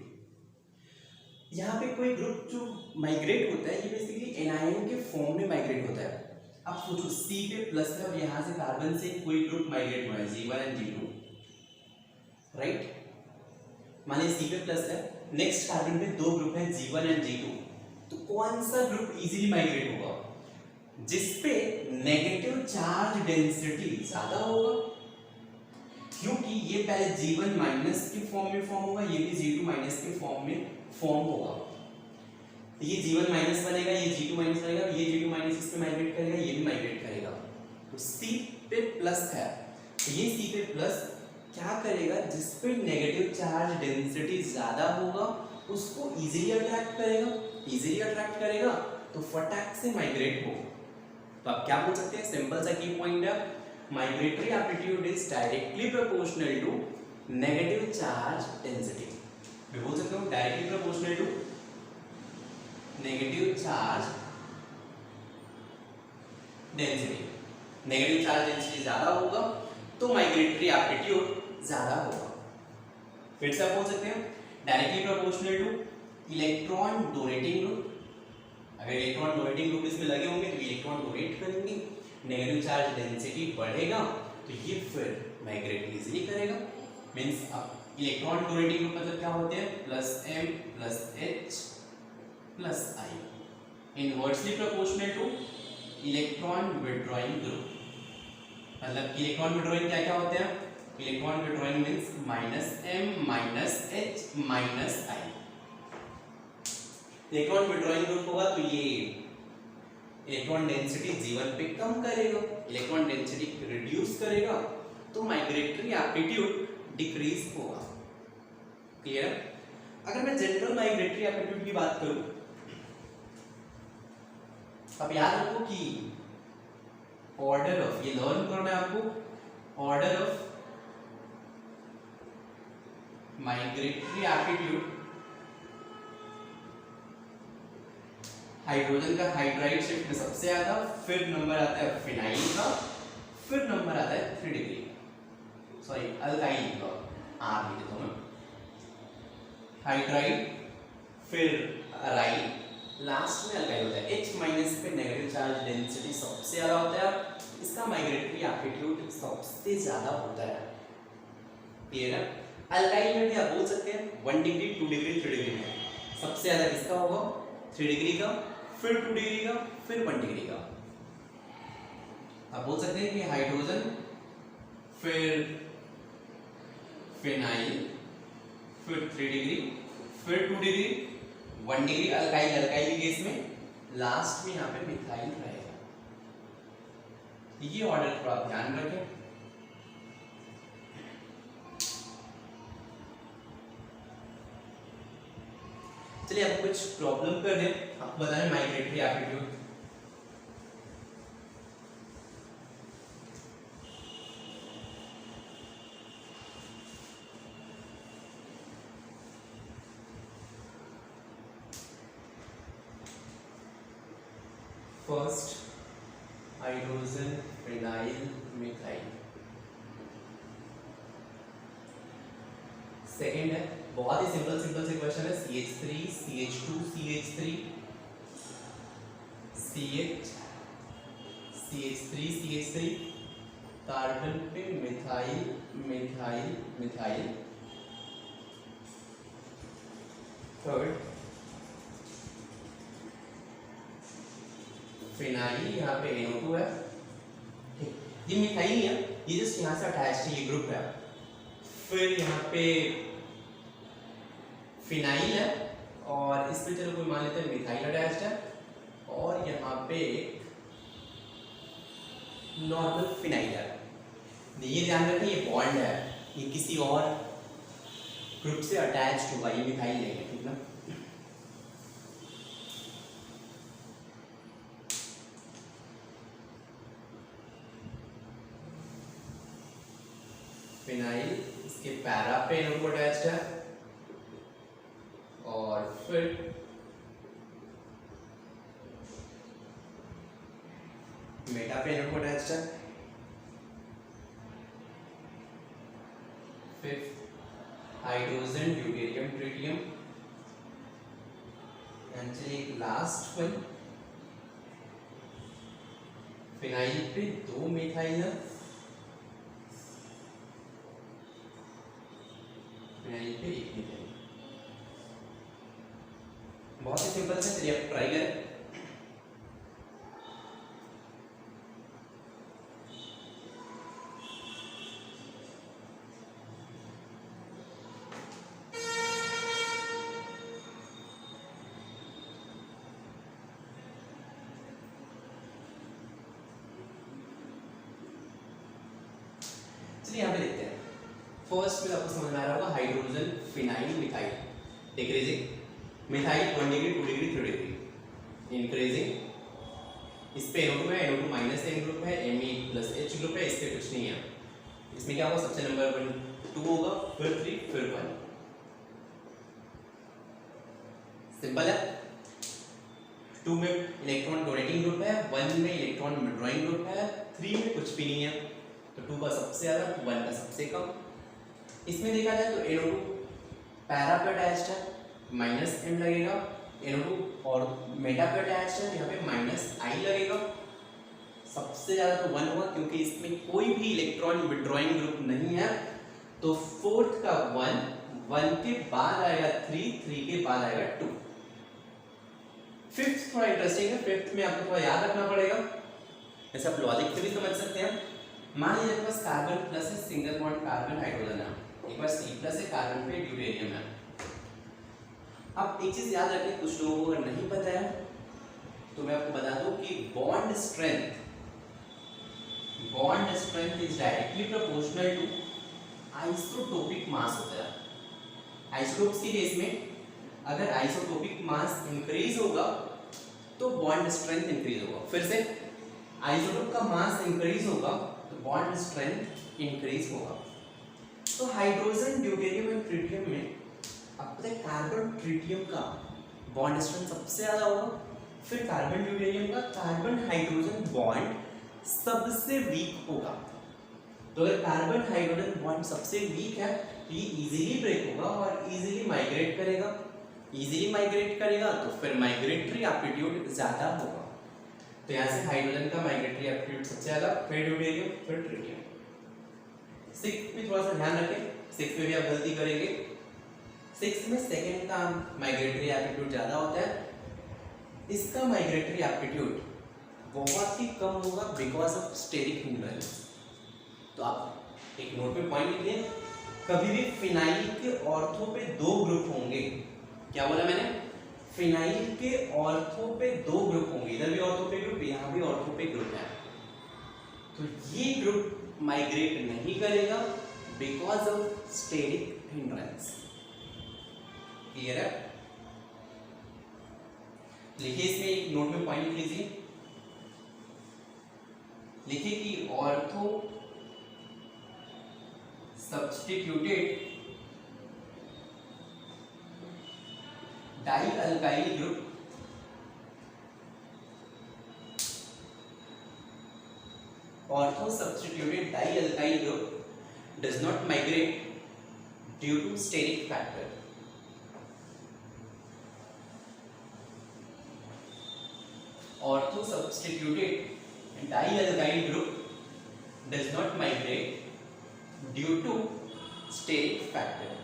यहाँ पे कोई ग्रुप जो माइग्रेट होता है ये बेसिकली एनायन के फॉर्म में माइग्रेट होता है। अब सोचो C पे प्लस है और यहाँ से कार्बन से कोई ग्रुप माइग्रेट हुआ है G1 एंड G2, राइट। मानिए C पे प्लस है, नेक्स्ट कार्बन पे दो ग्रुप है G1 एंड G2, तो कौन सा ग्रुप इजीली माइग्रेट होगा? जिसपे नेगेटिव चार्ज डेंसिटी ज्यादा होगा, क्योंकि ये पहले G1 माइनस के फॉर्म में फॉर्म होगा, ये भी G2 माइनस के फॉर्म में फॉर्म होगा। ये G1 माइनस बनेगा, ये G2 माइनस बनेगा, ये G2 माइनस इस पे माइग्रेट करेगा, ये भी माइग्रेट करेगा। तो C पे प्लस है, तो ये C पे प्लस क्या करेगा? जिस पे नेगेटिव चार्ज डेंसिटी ज्यादा होगा उसको इजीली अट्रैक्ट करेगा, इजीली अट्रैक्ट करेगा तो फटाक से माइग्रेट होगा। तो आप क्या बोल सकते हैं? सिंपल सा की पॉइंट है, migratory aptitude is directly proportional to negative charge density. मैं बोल सकता हूँ directly proportional to negative charge density. Negative charge density ज्यादा होगा तो माइग्रेटरी एप्टीट्यूड ज्यादा होगा। फिर से आप बोल सकते हैं directly proportional two electron donating group. अगर इलेक्ट्रॉन डोनेटिंग ग्रुप इसमें लगे होंगे तो इलेक्ट्रॉन डोनेट करेंगे, नेगेटिव चार्ज डेंसिटी बढ़ेगा तो ये फिर माइग्रेट इजीली करेगा। मींस अब इलेक्ट्रॉन डोनेटिंग ग्रुप मतलब क्या होते हैं? Plus M plus H plus I, inversely proportional two electron withdrawing group. मतलब इलेक्ट्रॉन विड्रॉइंग क्या क्या होते हैं? Electron withdrawing means minus M minus H minus I। Electron withdrawing group होगा तो ये इलेक्ट्रॉन डेंसिटी G1 पे कम करेगा, इलेक्ट्रॉन डेंसिटी रिड्यूस करेगा तो माइग्रेटरी एप्टीट्यूड डिक्रीज होगा। क्लियर? अगर मैं जनरल माइग्रेटरी एप्टीट्यूड की बात करूं, अब याद रखो कि ऑर्डर ऑफ, ये लर्न करना है आपको, order of migratory aptitude hydrogen का हाइड्राइड शिफ्ट में सबसे ज्यादा, फिर नंबर आता है फिनाइल का, फिर नंबर आता है 3 डिग्री, सॉरी अल्काइल का, आर लिख देता हूं मैं, हाइड्राइड फिर अराइल, लास्ट में अल्काइल होता है। H माइनस पे नेगेटिव चार्ज डेंसिटी सबसे ज्यादा होता है, इसका माइग्रेटरी एप्टीट्यूड सबसे ज्यादा होता है। क्लियर है? अल्काइल में भी आप बोल सकते हैं 1 डिग्री 2 डिग्री 3 डिग्री में सबसे ज्यादा किसका होगा? 3 डिग्री का, फिर 2 डिग्री का, फिर 1 डिग्री का। आप बोल सकते हैं कि हाइड्रोजन फिर फिनाइल फिर 3 डिग्री फिर 2 डिग्री 1 डिग्री अल्काइल, अल्काइल के केस में लास्ट में यहाँ पे मिथाइल रहेगा। ये ऑर्डर थोड़ा ध्यान रखें। चलिए अब कुछ प्रॉब्लम कर दें, आपको बताएं migratory aptitude. First hydrogen phenyl methyl, second है बहुत ही सिंपल से क्वेश्चन है CH3 CH2 CH3 CH3 carbon पे methyl methyl methyl. Third phenyl, यहाँ पे NO2 है। ये मिथाइल नहीं है, ये जस्ट यहाँ से अटैच्ड है, ये ग्रुप है। फिर यहाँ पे फिनाइल है और इस पे चलो कोई मान लेते हैं मिथाइल अटैच्ड है, और यहाँ पे नॉर्मल फिनाइल है। ये ध्यान रखें ये बॉन्ड है, ये किसी और ग्रुप से अटैच्ड होगा, ये मिथाइल नहीं है, ठीक ना। फिनाइल इसके पैरा पे एनोड को अटैच्ड है, और फिर मेटा पे एनोड को अटैच्ड है, फिर हाइड्रोजन ड्यूटेरियम ट्रिटियम, एंड चलिए लास्ट वन फिनाइल पे 2 मिथाइल है, फिनाइल पे 1 मिथाइल। बहुत ही सिंपल है, चलिए आप ट्राई करें। चलिए यहाँ पे देखते हैं। फर्स्ट में आपको समझ में आ रहा होगा hydrogen phenyl methyl decreasing, methyl 1 degree 2 degree 3 degree increasing. इस पे NO2 है, NO2 माइनस N ग्रुप है, Me प्लस H ग्रुप है, इस पे कुछ नहीं है। इसमें क्या होगा, सबसे नंबर 1 2 होगा, फिर 3 फिर 1। सिंपल है। 2 में इलेक्ट्रॉन डोनेटिंग ग्रुप है, 1 में इलेक्ट्रॉन विड्रॉइंग ग्रुप है, 3 में कुछ भी नहीं है, तो 2 का सबसे ज्यादा 1 का सबसे कम। इसमें देखा जाए तो NO2 पैरा पे अटैच्ड है, माइनस M लगेगा, NO2 और मेटा पे अटैच्ड है, यहाँ पे माइनस I लगेगा। सबसे ज्यादा तो 1 होगा क्योंकि इसमें कोई भी इलेक्ट्रॉन विड्रॉइंग ग्रुप नहीं है, तो फोर्थ का 1, 1 के बाद आएगा 3, 3 के बाद आएगा 2। फिफ्थ थोड़ा इंटरेस्टिंग है, फिफ्थ में आपको थोड़ा याद रखना पड़ेगा, ऐसे आप लॉजिक से भी समझ सकते हैं। मान लीजिए आपके पास कार्बन प्लस है, सिंगल बॉन्ड कार्बन हाइड्रोजन है, एक बार C प्लस है, कार्बन पे ड्यूटेरियम है। अब एक चीज याद रखें, कुछ लोगों को अगर नहीं पता है तो मैं आपको बता दूं कि bond strength is directly proportional to isotopic mass होता है। आइसोटोप्स के केस में अगर आइसोटोपिक मास इंक्रीज होगा तो बॉन्ड स्ट्रेंथ इंक्रीज होगा। फिर से आइसोटोप का मास इंक्रीज होगा तो बॉन्ड स्ट्रेंथ इंक्रीज होगा। तो हाइड्रोजन ड्यूटेरियम एंड ट्रिटियम में अब पता है कार्बन ट्रिटियम का बॉन्ड स्ट्रेंथ सबसे ज्यादा होगा, फिर कार्बन ड्यूटेरियम का कार्बन हाइड्रोजन बॉन्ड सबसे वीक होगा। तो अगर कार्बन हाइड्रोजन बॉन्ड सबसे वीक है तो ये इजीली ब्रेक होगा और इजीली माइग्रेट करेगा। इजीली माइग्रेट करेगा तो फिर माइग्रेटरी एप्टीट्यूड ज्यादा होगा। तो यहाँ से हाइड्रोजन का माइग्रेटरी एप्टीट्यूड सबसे ज्यादा, फिर ड्यूटेरियम, फिर ट्रिटियम। 6 में थोड़ा सा ध्यान रखें, 6 में भी आप गलती करेंगे। 6 में सेकंड का माइग्रेटरी एप्टीट्यूड ज्यादा होता है, इसका माइग्रेटरी एप्टीट्यूड बहुत ही कम होगा बिकॉज ऑफ स्टेरिक हिंड्रेंस। तो आप एक नोट पे पॉइंट लिख लें, कभी भी फिनाइल के ऑर्थो पे 2 ग्रुप होंगे। क्या बोला मैंने, फिनाइल के ऑर्थो पे 2 ग्रुप होंगे, इधर भी ऑर्थो पे ग्रुप, यहाँ भी ऑर्थो पे ग्रुप है, तो ये ग्रुप माइग्रेट नहीं करेगा because of steric hindrance. Clear है? लिखिए, इसमें एक नोट में पॉइंट लिख लीजिए, लिखिए कि ortho substituted dialkyl group ortho substituted dialkyl group does not migrate due to steric factor. Ortho substituted dialkyl group does not migrate due to steric factor.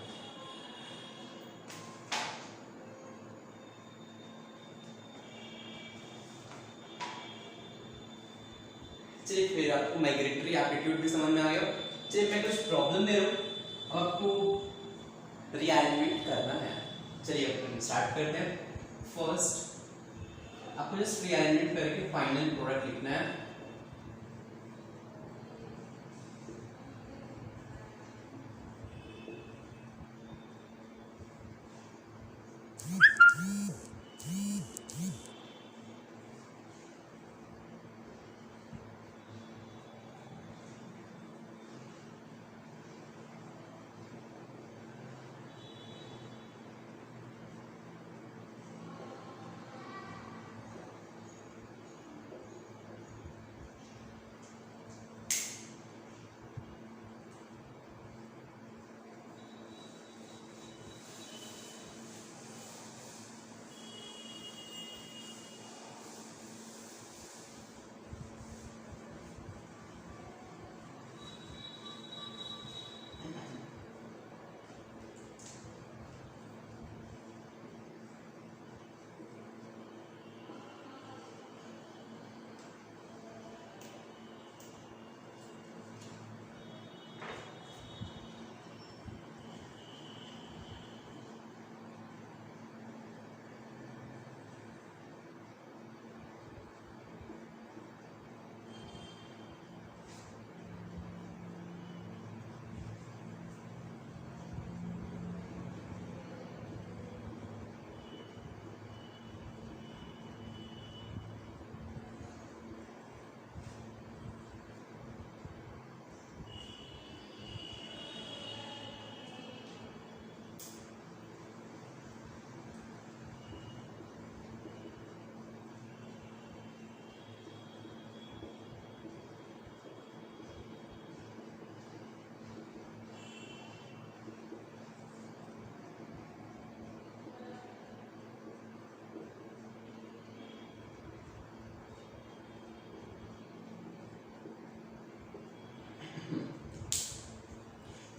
चलिए फिर आपको माइग्रेटरी एप्टीट्यूड भी समझ में आ गया। चलिए मैं कुछ प्रॉब्लम दे रहा हूँ, आपको रीअरेंजमेंट करना है। चलिए अपन स्टार्ट करते हैं। फर्स्ट आपको जस्ट रीअरेंजमेंट करके फाइनल प्रोडक्ट लिखना है।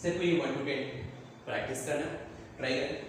सिर्फ ये 1 to 10 प्रैक्टिस करना, ट्राई करें।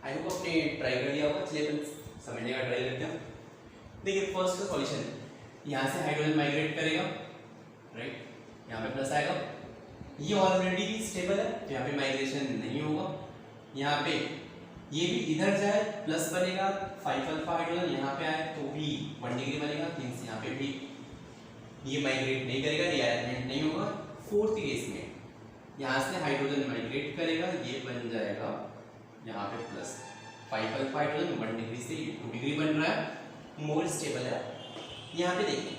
आई होप आपने ट्राई कर लिया होगा। चलिए अपन समझने का ट्राई करते हैं। देखिए फर्स्ट का सॉल्यूशन, यहाँ से हाइड्रोजन माइग्रेट करेगा, राइट, यहाँ पे प्लस आएगा, ये ऑलरेडी स्टेबल है तो यहाँ पे माइग्रेशन नहीं होगा। यहाँ पे ये भी इधर जाए प्लस बनेगा, 5 अल्फा हाइड्रोजन यहाँ पे आए तो भी 1 डिग्री बनेगा, मींस यहाँ पे भी ये माइग्रेट नहीं करेगा, रीअरेंजमेंट नहीं होगा। फोर्थ केस में यहाँ से हाइड्रोजन माइग्रेट करेगा, ये बन जाएगा यहाँ पे प्लस 5 अल्फा हाइड्रोजन, 1 डिग्री से ये 2 डिग्री बन रहा है, मोर स्टेबल है। यहाँ पे देखिए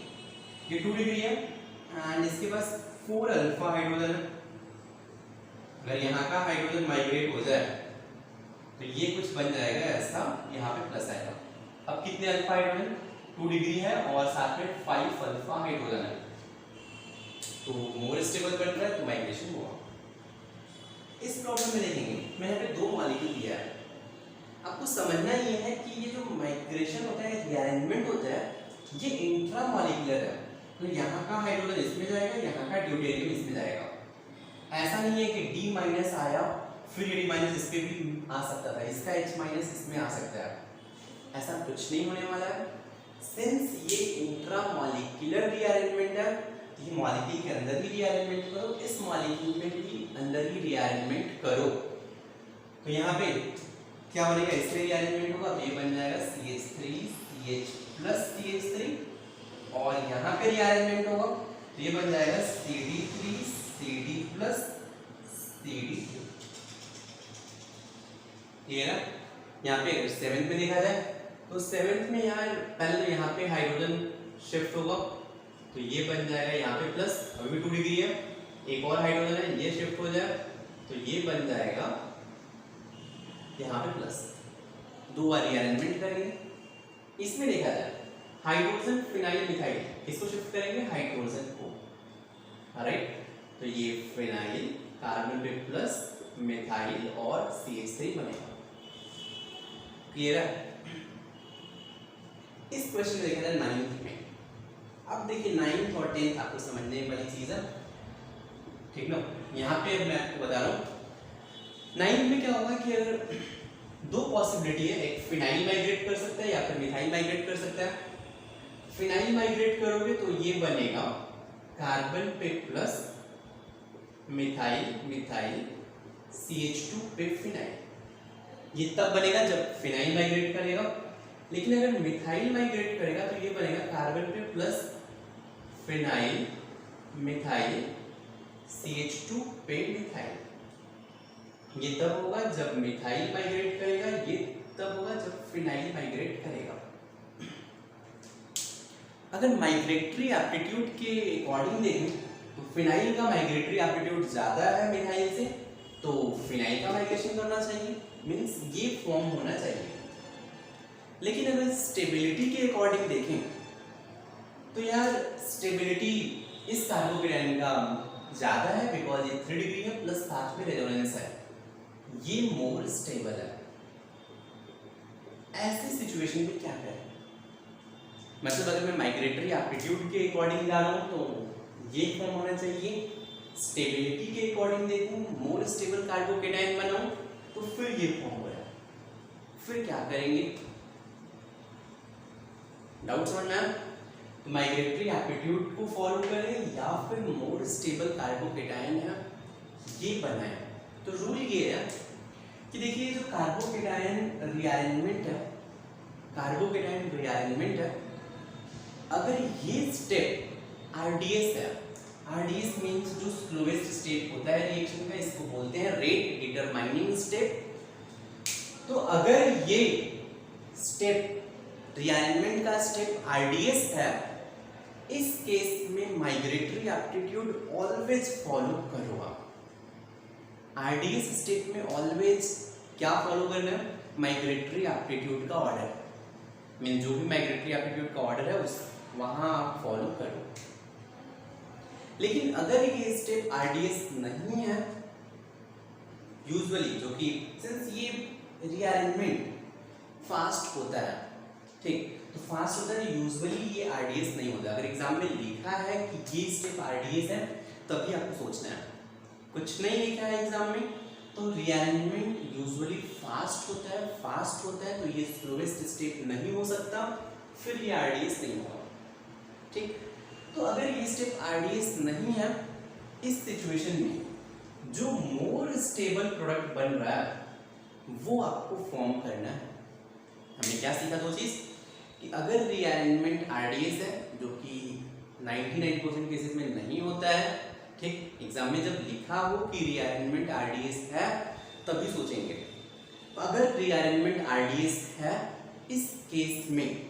ये 2 डिग्री है एंड इसके पास 4 अल्फा हाइड्रोजन है। अगर यहाँ का हाइड्रोजन माइग्रेट हो जाए तो ये कुछ बन जाएगा ऐसा, यहाँ पे प्लस आएगा। अब कितने अल्फा हाइड्रोजन, 2 डिग्री है और साथ में 5 अल्फा हाइड्रोजन है, तो मोर स्टेबल बन रहा है तो माइग्रेशन हुआ। इस प्रॉब्लम में देखेंगे मैंने यहाँ पे 2 मॉलिक्यूल दिया है। आपको समझना ये है कि ये जो माइग्रेशन होता है, रीअरेंजमेंट होता है, ये इंट्रा मॉलिक्यूलर है। तो यहाँ का हाइड्रोजन इसमें जाएगा, यहाँ का ड्यूटेरियम इसमें जाएगा। ऐसा नहीं है कि D माइनस आया फिर ये D माइनस इस पे भी आ सकता था, इसका H माइनस इसमें आ सकता है, ऐसा कुछ नहीं होने वाला है। सिंस ये इंट्रा मॉलिक्यूलर रीअरेंजमेंट है ये मॉलिक्यूल के अंदर भी रीअरेंजमेंट करो, इस मॉलिक्यूल में भी अंदर ही रीअरेंजमेंट करो। तो यहाँ पे क्या बनेगा, इसमें रीअरेंजमेंट होगा तो ये बन जाएगा CH3 CH प्लस CH3, और यहाँ पे रीअरेंजमेंट होगा तो ये बन जाएगा CD3 CD प्लस CD3। ये ना यहाँ पे 7th में देखा जाए तो 7th में यहाँ पहले तो यहाँ पे हाइड्रोजन शिफ्ट होगा तो ये बन जाएगा यहाँ पे प्लस, अभी भी 2 डिग्री है, एक और हाइड्रोजन है ये शिफ्ट हो जाए तो ये बन जाएगा यहाँ पे प्लस, 2 बार रीअरेंजमेंट करेंगे। इसमें देखा जाए हाइड्रोजन फिनाइल मिथाइल इसको शिफ्ट करेंगे हाइड्रोजन को, राइट, तो ये फिनाइल कार्बन पे प्लस मिथाइल और CH3 बनेगा। क्लियर है? इस क्वेश्चन में देखा जाए 9th में, अब देखिए 9th और 10th आपको समझने वाली चीज है, ठीक ना। यहाँ पे मैं आपको बता रहा हूँ 9th में क्या होगा कि अगर 2 पॉसिबिलिटी है, एक फिनाइल माइग्रेट कर सकता है या फिर मिथाइल माइग्रेट कर सकता है। फिनाइल माइग्रेट करोगे तो ये बनेगा कार्बन पे प्लस मिथाइल मिथाइल CH2 पे फिनाइल, ये तब बनेगा जब फिनाइल माइग्रेट करेगा। लेकिन अगर मिथाइल माइग्रेट करेगा तो ये बनेगा कार्बन पे प्लस फिनाइल मिथाइल CH2 पे मिथाइल, ये तब होगा जब मिथाइल माइग्रेट करेगा, ये तब होगा जब फिनाइल माइग्रेट करेगा। अगर माइग्रेटरी एप्टीट्यूड के अकॉर्डिंग देखें तो फिनाइल का माइग्रेटरी एप्टीट्यूड ज्यादा है मिथाइल से, तो फिनाइल का माइग्रेशन करना चाहिए, मींस ये फॉर्म होना चाहिए। लेकिन अगर स्टेबिलिटी के अकॉर्डिंग देखें तो यार स्टेबिलिटी इस कार्बोकेटाइन का ज्यादा है बिकॉज ये 3 डिग्री है प्लस साथ में रेजोनेंस है, ये मोर स्टेबल है। ऐसी सिचुएशन में क्या करें, मतलब अगर मैं माइग्रेटरी एप्टीट्यूड के अकॉर्डिंग जा रहा हूं तो ये फॉर्म होना चाहिए, स्टेबिलिटी के अकॉर्डिंग देखूं मोर स्टेबल कार्बोकेटाइन बनाऊं तो फिर ये फॉर्म हो रहा है। फिर क्या करेंगे, डाउट समझ में आया? तो माइग्रेटरी एप्टीट्यूड को फॉलो करें या फिर मोर स्टेबल कार्बोकेटाइन है ये बनाएं। तो रूल ये है कि देखिए जो कार्बोकेटाइन रीअरेंजमेंट है, कार्बोकेटाइन रीअरेंजमेंट है, अगर ये स्टेप RDS है, RDS मींस जो स्लोवेस्ट स्टेप होता है रिएक्शन का, इसको बोलते हैं रेट डिटरमाइनिंग स्टेप। तो अगर ये स्टेप रीअरेंजमेंट का स्टेप RDS है, इस केस में माइग्रेटरी एप्टीट्यूड ऑलवेज फॉलो करो आप। RDS स्टेप में ऑलवेज क्या फॉलो करना है, माइग्रेटरी एप्टीट्यूड का ऑर्डर, मीन जो भी माइग्रेटरी एप्टीट्यूड का ऑर्डर है उस वहां आप फॉलो करो। लेकिन अगर ये स्टेप RDS नहीं है यूजुअली, जो कि सिंस ये रीअरेंजमेंट फास्ट होता है, ठीक, तो फास्ट होता है यूजुअली ये RDS नहीं होता। अगर एग्जाम में लिखा है कि ये स्टेप RDS है तभी आपको सोचना है, कुछ नहीं लिखा है एग्जाम में तो रीअरेंजमेंट यूजुअली फास्ट होता है, फास्ट होता है तो ये स्लोवेस्ट स्टेप नहीं हो सकता, फिर ये RDS नहीं होगा, ठीक। तो अगर ये स्टेप RDS नहीं है, इस सिचुएशन में जो मोर स्टेबल प्रोडक्ट बन रहा है वो आपको फॉर्म करना है। हमने क्या सीखा, 2 चीज, कि अगर रीअरेंजमेंट RDS है जो कि 99% केसेस में नहीं होता है, ठीक, एग्जाम में जब लिखा हो कि रीअरेंजमेंट RDS है तभी सोचेंगे। तो अगर रीअरेंजमेंट RDS है, इस केस में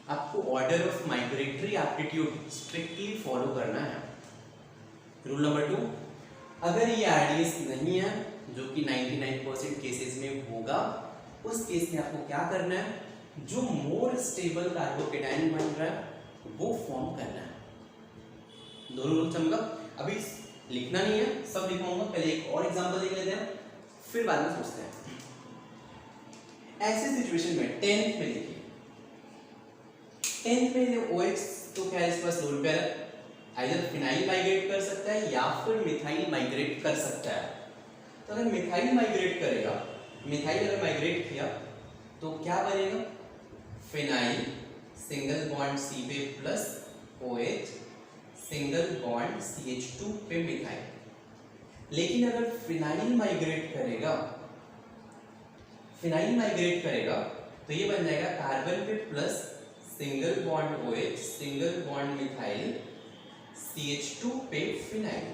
आपको order of migratory aptitude strictly follow करना है। रूल नंबर 2, अगर ये RDS नहीं है जो कि 99% केसेस में होगा, उस केस में आपको क्या करना है, जो मोर स्टेबल कार्बोकेटाइन बन रहा है वो फॉर्म करना है। दोनों रूल समझा, अभी लिखना नहीं है, सब लिखवाऊंगा, पहले एक और एग्जांपल देख लेते हैं फिर बाद में सोचते हैं। ऐसे सिचुएशन में 10th में देखिए, 10th में OH तो क्या है, इस पास लोन पेयर है, आइदर फिनाइल माइग्रेट कर सकता है या फिर मिथाइल माइग्रेट कर सकता है। तो अगर मिथाइल माइग्रेट करेगा, मिथाइल अगर माइग्रेट किया तो क्या बनेगा, फिनाइल सिंगल बॉन्ड C पे plus OH single bond CH2 पे मिथाइल। लेकिन अगर फिनाइल माइग्रेट करेगा तो ये बन जाएगा कार्बन पे plus single bond OH single bond methyl CH2 पे फिनाइल।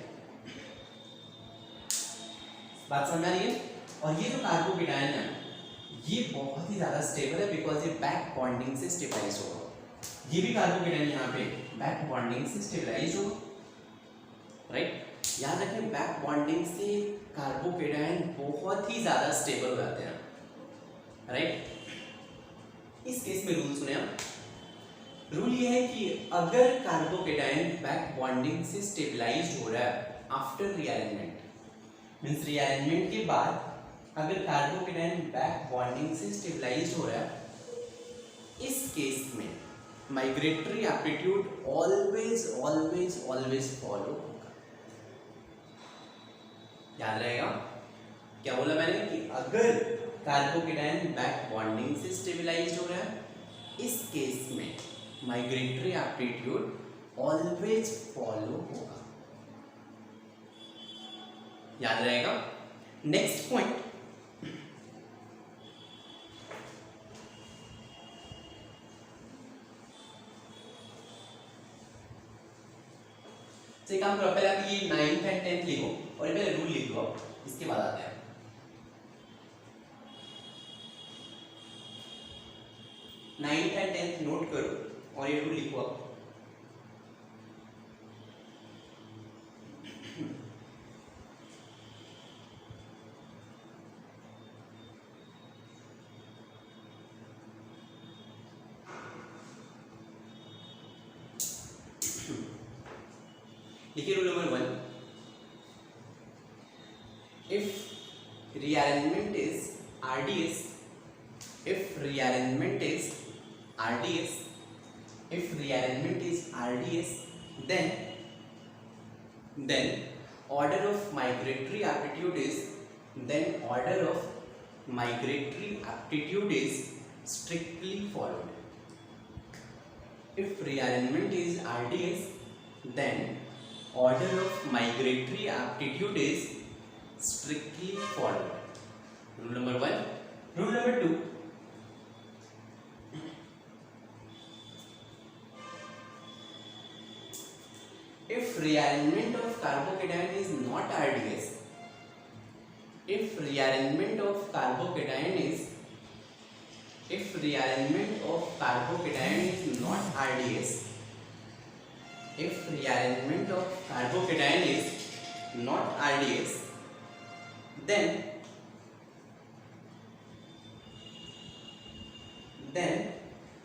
बात समझ आ रही है? और ये जो कार्बोकेटायन है ये बहुत ही ज्यादा स्टेबल है बिकॉज ये बैक बॉन्डिंग से स्टेबलाइज होगा। ये भी कार्बोकेटायन यहाँ पे बैक बॉन्डिंग से स्टेबलाइज होगा, राइट? याद रखें बैक बॉन्डिंग से कार्बोकेटायन बहुत ही ज्यादा स्टेबल हो जाते हैं, राइट? इस केस में रूल सुने आप। रूल ये है कि अगर कार्बोकेटायन बैक बॉन्डिंग से स्टेबलाइज हो रहा है आफ्टर रीअरेंजमेंट, मींस रीअरेंजमेंट के बाद अगर कार्बोकेटायन बैक बॉन्डिंग से स्टेबलाइज हो रहा है, इस केस में migratory aptitude always always always follow होगा। याद रहेगा क्या बोला मैंने कि अगर कार्बोकेटायन बैक बॉन्डिंग से स्टेबलाइज हो रहा है, इस केस में माइग्रेटरी एप्टीट्यूड ऑलवेज फॉलो होगा। याद रहेगा। नेक्स्ट पॉइंट, काम करो पहले आप ये 9th एंड 10th लिखो और ये पहले रूल लिख लो, इसके बाद आते हैं। 9th एंड 10th नोट करो और ये रूल लिखो आप। देखिए rule number 1, if rearrangement is RDS, if rearrangement is RDS, if rearrangement is RDS, then order of migratory aptitude is, then order of migratory aptitude is strictly followed. If rearrangement is RDS, then order of migratory aptitude is strictly followed. Rule number 1. Rule number 2. If rearrangement of carbocation is not RDS, if rearrangement of carbocation is not RDS, if rearrangement of carbocation is not RDS, then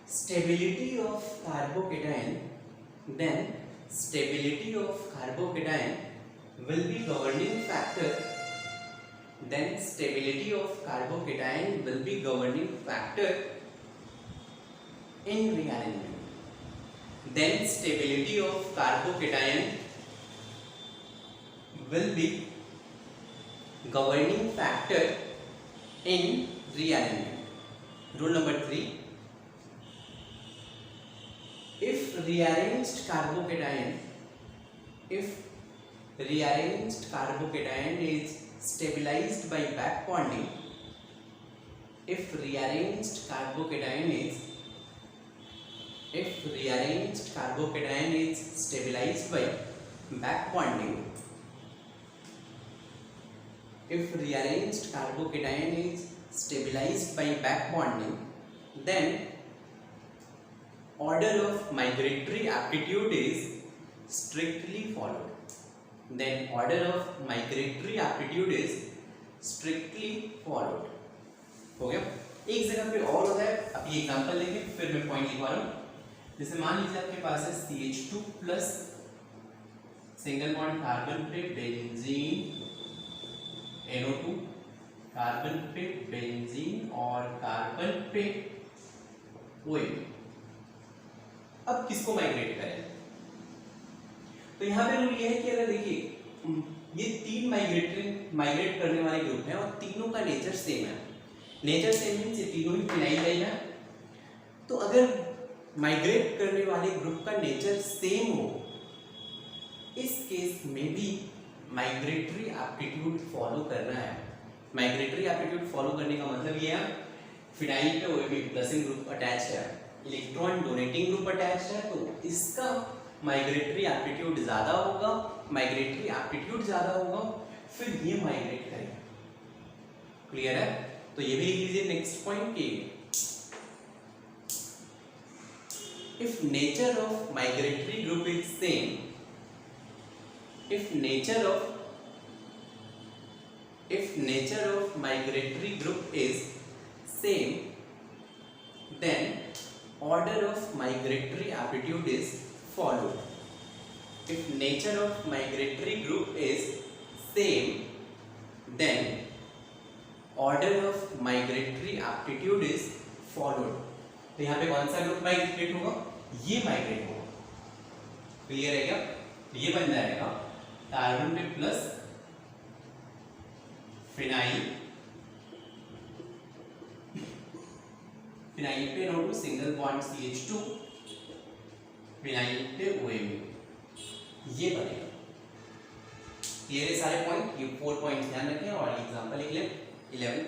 stability of carbocation will be governing factor. Then stability of carbocation will be governing factor in rearrangement. Then stability of carbocation will be governing factor in rearrangement. Rule number 3. If rearranged carbocation is stabilized by back bonding, if rearranged carbocation is stabilized by back bonding, if rearranged carbocation is stabilized by back bonding, then order of migratory aptitude is strictly followed. Then order of migratory aptitude is strictly followed. हो गया। एक जगह पे और होता है, अब ये एग्जांपल लेंगे फिर मैं पॉइंट लिखवा रहा हूँ। जैसे मान लीजिए आपके पास है CH2 plus single bond carbon पे बेंजीन NO2, कार्बन पे बेंजीन और कार्बन पे OH। अब किसको माइग्रेट करें? तो यहाँ पे रूल ये है कि अगर देखिए ये तीन माइग्रेट करने वाले ग्रुप हैं और तीनों का नेचर सेम है। नेचर सेम मीन्स ये तीनों ही फिनाइल लाइन है। तो अगर माइग्रेट करने वाले ग्रुप का नेचर सेम हो इस केस में भी माइग्रेटरी एप्टीट्यूड फॉलो करना है। माइग्रेटरी एप्टीट्यूड फॉलो करने का मतलब ये है फिनाइल पे OH प्लस ग्रुप अटैच है, इलेक्ट्रॉन डोनेटिंग ग्रुप अटैच है, तो इसका माइग्रेटरी एप्टीट्यूड ज्यादा होगा, माइग्रेटरी एप्टीट्यूड ज्यादा होगा, फिर ये माइग्रेट करेगा। क्लियर है? तो ये भी लिख लीजिए नेक्स्ट पॉइंट की if nature of migratory group is same, if nature of migratory group is same, then order of migratory aptitude is followed. If nature of migratory group is same, then order of migratory aptitude is followed. तो यहाँ पे कौन सा ग्रुप माइग्रेट होगा? ये माइग्रेट होगा। क्लियर है क्या? ये बन जाएगा कार्बन पे प्लस फिनाइल, फिनाइल पे NO2 single bond CH2, phenyl पे OH, ये बनेगा। क्लियर है सारे पॉइंट? ये 4 पॉइंट्स ध्यान रखें और एग्जांपल लिख लें 11।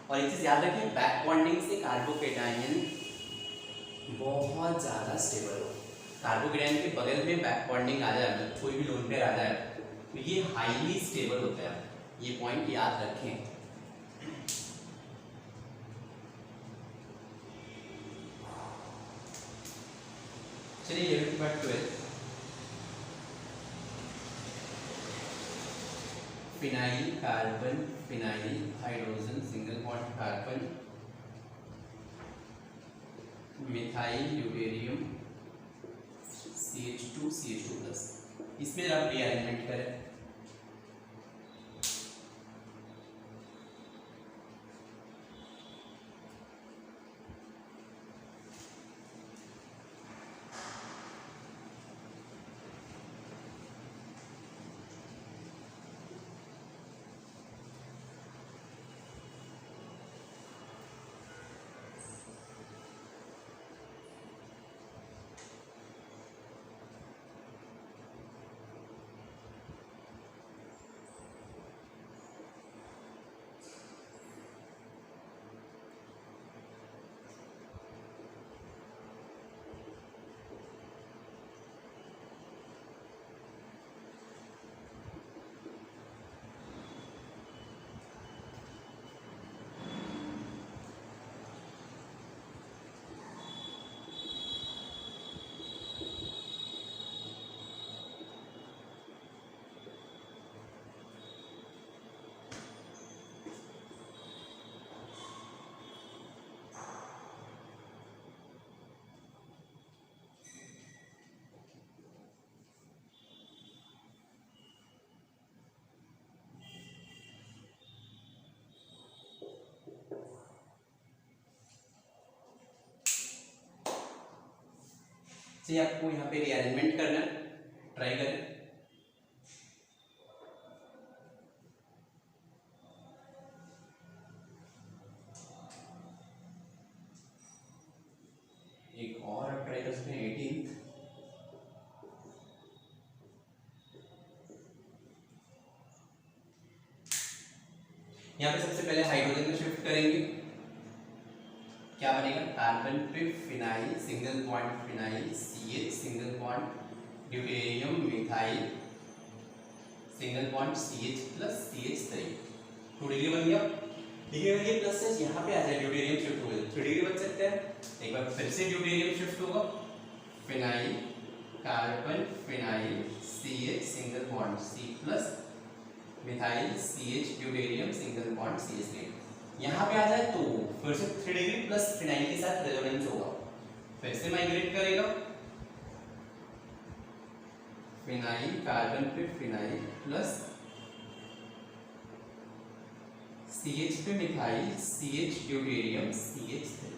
और एक चीज याद रखें, बैक बॉन्डिंग से कार्बोकेटायन बहुत ज्यादा स्टेबल हो। कार्बोकेटायन के बगल में बैक बॉन्डिंग आ जाए, मतलब कोई भी लोन पेयर आ जाए, तो ये हाईली स्टेबल होता है। ये पॉइंट याद रखें। चलिए 11 के बाद 12, phenyl carbon phenyl hydrogen single bond carbon methyl deuterium CH2 CH2+, इसमें आप रीअरेंजमेंट करें। चलिए आपको यहाँ पे रीअरेंजमेंट करना है, ट्राई करें। एक और आप ट्राई कर सकते हैं 18th। यहाँ पे सबसे पहले हाइड्रोजन में शिफ्ट करेंगे, क्या बनेगा? कार्बन पे phenyl single bond phenyl CH single bond deuterium methyl single bond CH+ CH3, 2 degree बन गया। देखिएगा ये प्लस है, यहाँ पे आ जाए ड्यूटेरियम शिफ्ट हो गया, 3 डिग्री बन सकता है। एक बार फिर से ड्यूटेरियम शिफ्ट होगा, phenyl carbon phenyl CH single bond C+ methyl CH deuterium single bond CH3, यहाँ पे आ जाए तो फिर से 3 डिग्री प्लस फिनाइल के साथ रेजोनेंस होगा, फिर से माइग्रेट करेगा, फिनाइल कार्बन पे फिनाइल प्लस CH पे मिथाइल CH ड्यूटेरियम CH3,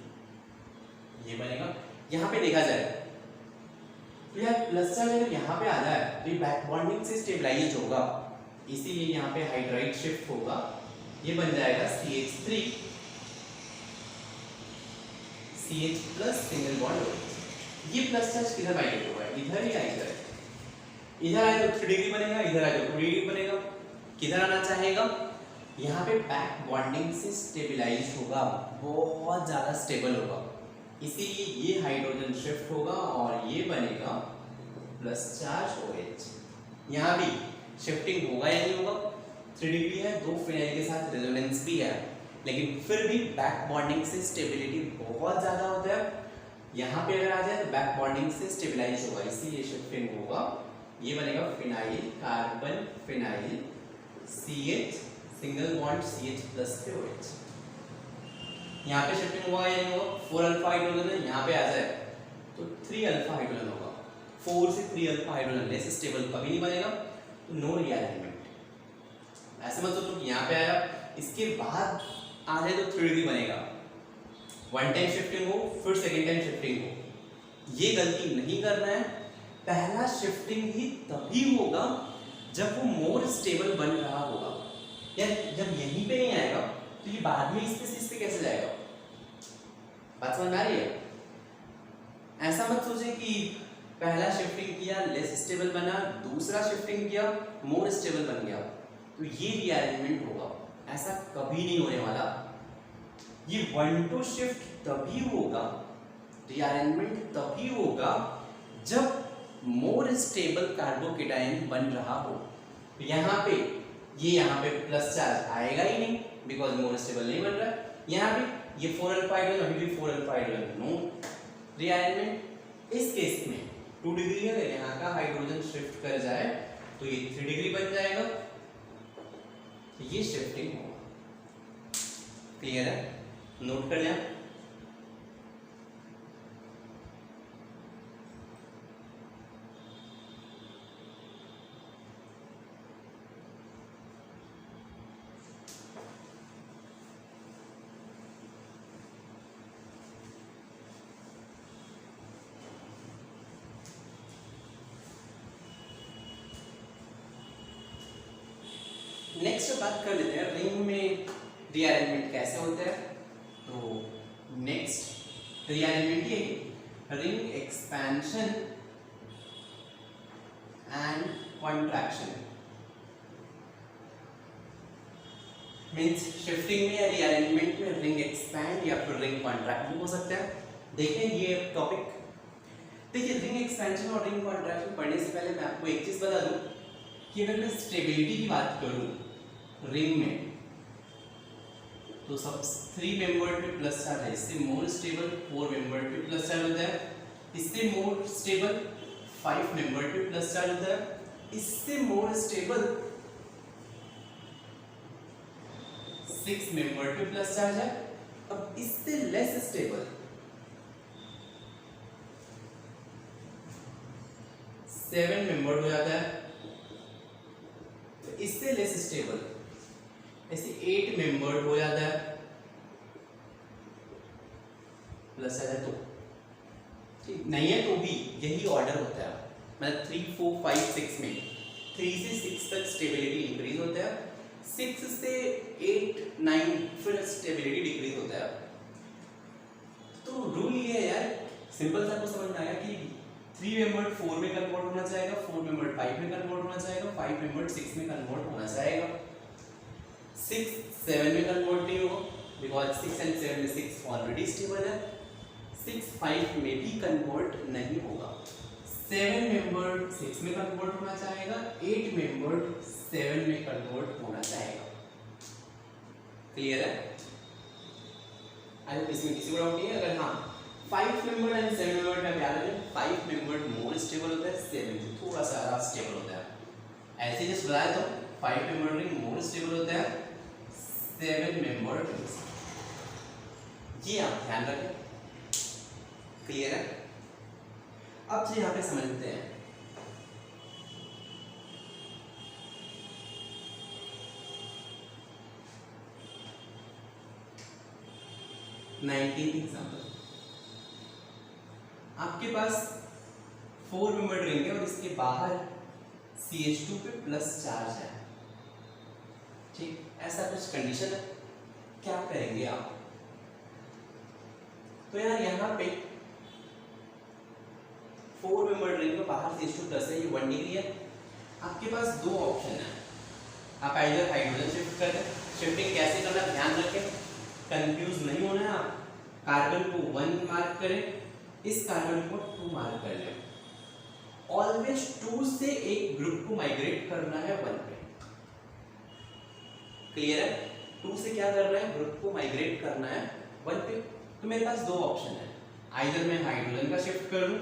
ये बनेगा। यहाँ पे देखा जाए तो यार प्लस चार्ज अगर यहाँ पे आ जाए तो ये बैक बॉन्डिंग से स्टेबलाइज होगा, इसीलिए यहाँ पे हाइड्राइड शिफ्ट होगा, ये बन जाएगा CH3 CH+ सिंगल बॉन्ड। ये प्लस चार्ज किधर माइग्रेट होगा? इधर या इधर? इधर आए तो 3 डिग्री बनेगा, इधर आए तो 2 डिग्री बनेगा। किधर आना चाहेगा? यहाँ पे बैक बॉन्डिंग से स्टेबलाइज होगा, बहुत ज्यादा स्टेबल होगा, इसीलिए ये हाइड्रोजन शिफ्ट होगा और ये बनेगा प्लस चार्ज OH। यहाँ भी शिफ्टिंग होगा या नहीं होगा? 3 डिग्री है, 2 फिनाइल के साथ रेजोनेंस भी है, लेकिन फिर भी बैक बॉन्डिंग से स्टेबिलिटी बहुत ज्यादा होता है। यहाँ पे अगर आ जाए तो बैक बॉन्डिंग से स्टेबलाइज होगा, इसीलिए शिफ्टिंग होगा। ये बनेगा phenyl carbon phenyl CH single bond CH plus पे OH। यहाँ पे शिफ्टिंग होगा या नहीं होगा? 4 अल्फा हाइड्रोजन है, यहाँ पे आ जाए तो 3 अल्फा हाइड्रोजन होगा। 4 से 3 अल्फा हाइड्रोजन लेस स्टेबल कभी नहीं बनेगा, तो नो रीअरेंजमेंट। ऐसे मत सोचो कि यहाँ पे आया इसके बाद आ जाए तो 3 डिग्री बनेगा, वन टाइम शिफ्टिंग हो फिर सेकेंड टाइम शिफ्टिंग हो, ये गलती नहीं करना है। पहला शिफ्टिंग ही तभी होगा जब वो मोर स्टेबल बन रहा होगा, या जब यहीं पे नहीं आएगा तो ये बाद में इस पे कैसे जाएगा? बात समझ में आ रही है? ऐसा मत सोचे कि पहला शिफ्टिंग किया लेस स्टेबल बना, दूसरा शिफ्टिंग किया मोर स्टेबल बन गया, तो ये रीअरेंजमेंट होगा, ऐसा कभी नहीं होने वाला। ये 1-2 शिफ्ट तभी होगा, रीअरेंजमेंट तभी होगा जब मोर स्टेबल कार्बोकेटाइन बन रहा हो। तो यहाँ पे प्लस चार्ज आएगा ही नहीं, बिकॉज मोर स्टेबल नहीं बन रहा है। यहाँ पे ये 4 अल्फा हाइड्रोजन, अभी भी 4 अल्फा हाइड्रोजन, नो रीअरेंजमेंट। इस केस में 2 डिग्री है, अगर यहाँ का हाइड्रोजन शिफ्ट कर जाए तो ये 3 डिग्री बन जाएगा, ये शिफ्टिंग होगा। क्लियर है? नोट कर लें। नेक्स्ट बात कर लेते हैं रिंग में रीअरेंजमेंट कैसे होता है। तो नेक्स्ट रीअरेंजमेंट ये ring expansion and contraction, means shifting में या रीअरेंजमेंट में रिंग एक्सपैंड या फिर रिंग कॉन्ट्रैक्ट भी हो सकता है। देखें ये टॉपिक, देखिए रिंग एक्सपेंशन और रिंग कॉन्ट्रैक्शन पढ़ने से पहले मैं आपको एक चीज बता दूं कि अगर मैं स्टेबिलिटी की बात करूं रिंग में, तो सब 3 मेंबर्ड पे प्लस चार्ज है, इससे मोर स्टेबल 4 मेंबर्ड पे प्लस चार्ज होता है, इससे मोर स्टेबल 5 मेंबर्ड पे प्लस चार्ज होता है, इससे मोर स्टेबल 6 मेंबर्ड पे प्लस चार्ज है। अब इससे लेस स्टेबल 7 मेंबर्ड हो जाता है, तो इससे लेस स्टेबल ऐसे 8 मेंबर्ड हो जाता है, प्लस है तो ठीक नहीं है तो भी यही ऑर्डर होता है, मतलब 3 4 5 6 में 3 से 6 तक स्टेबिलिटी इंक्रीज होता है, 6 से 8 9 फिर स्टेबिलिटी डिक्रीज होता है। तो रूल ये है यार, सिंपल सा आपको समझ में आया कि 3 मेंबर्ड 4 में कन्वर्ट होना चाहेगा, 4 मेंबर्ड 5 में कन्वर्ट होना चाहेगा, 5 मेंबर्ड 6 में कन्वर्ट होना चाहेगा, 6 7 में कन्वर्ट नहीं होगा बिकॉज 6 एंड 7 में 6 ऑलरेडी स्टेबल है, 6 5 में भी कन्वर्ट नहीं होगा, 7 मेंबर्ड 6 में कन्वर्ट होना चाहेगा, 8 मेंबर्ड 7 में कन्वर्ट होना चाहेगा। क्लियर है? आई इसमें किसी को डाउट नहीं है? अगर हाँ 5 मेंबर्ड एंड 7 मेंबर्ड का प्यार है, 5 मेंबर्ड मोर स्टेबल होता है, 7 से थोड़ा सा स्टेबल होता है। ऐसे जस्ट बताया तो 5 मेंबर्ड रिंग मोर स्टेबल होता है, 7 मेंबर्ड ये आप ध्यान रखें। क्लियर है? अब से यहाँ पे समझते हैं एग्जाम्पल, आपके पास 4 मेंबर्ड रिंग है और इसके बाहर CH2 पे प्लस चार्ज है, ठीक, ऐसा कुछ कंडीशन है, क्या करेंगे आप? तो यार यहाँ पे 4 मेंबर्ड रिंग में बाहर CH2 प्लस है, ये 1 डिग्री है, आपके पास दो ऑप्शन है, आप आइदर हाइड्रोजन शिफ्ट कर दें। शिफ्टिंग कैसे करना ध्यान रखें, कंफ्यूज नहीं होना है। आप कार्बन को 1 मार्क करें, इस कार्बन को 2 मार्क कर लें। ऑलवेज 2 से एक ग्रुप को माइग्रेट करना है 1 पे। क्लियर है? 2 से क्या करना है, ग्रुप को माइग्रेट करना है 1 पे। तो मेरे पास दो ऑप्शन है, आइदर मैं हाइड्रोजन का शिफ्ट कर लूं,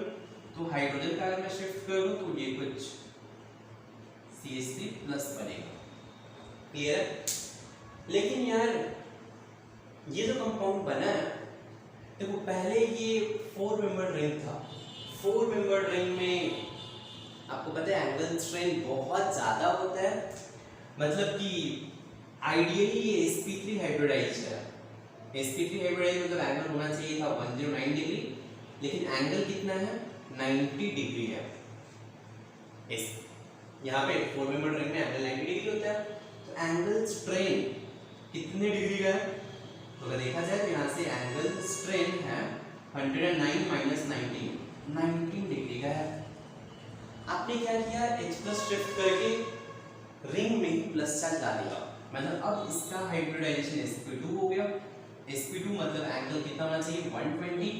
तो हाइड्रोजन का अगर मैं शिफ्ट कर लूं तो ये कुछ CH3 प्लस बनेगा। क्लियर है? लेकिन यार ये जो कंपाउंड बना है, देखो पहले ये 4 मेंबर रिंग था। 4 मेंबर रिंग में आपको पता है एंगल स्ट्रेन बहुत ज्यादा होता है, मतलब कि आइडियली ये sp3 हाइब्रिडाइज्ड है। sp3 हाइब्रिडाइज्ड मतलब एंगल होना चाहिए था 109 डिग्री, लेकिन एंगल कितना है, 90 डिग्री है। इस यहाँ पे 4 मेंबर रिंग में एंगल 90 डिग्री होता है, तो एंगल स्ट्रेन कितने डिग्री का है, तो अगर देखा जाए तो यहाँ से एंगल स्ट्रेन है 109 माइनस 19 डिग्री का है। आपने क्या किया, H प्लस शिफ्ट करके रिंग में प्लस चार्ज डाल दिया, मतलब अब इसका हाइब्रिडाइजेशन sp2 हो गया। sp2 मतलब एंगल कितना होना चाहिए, 120।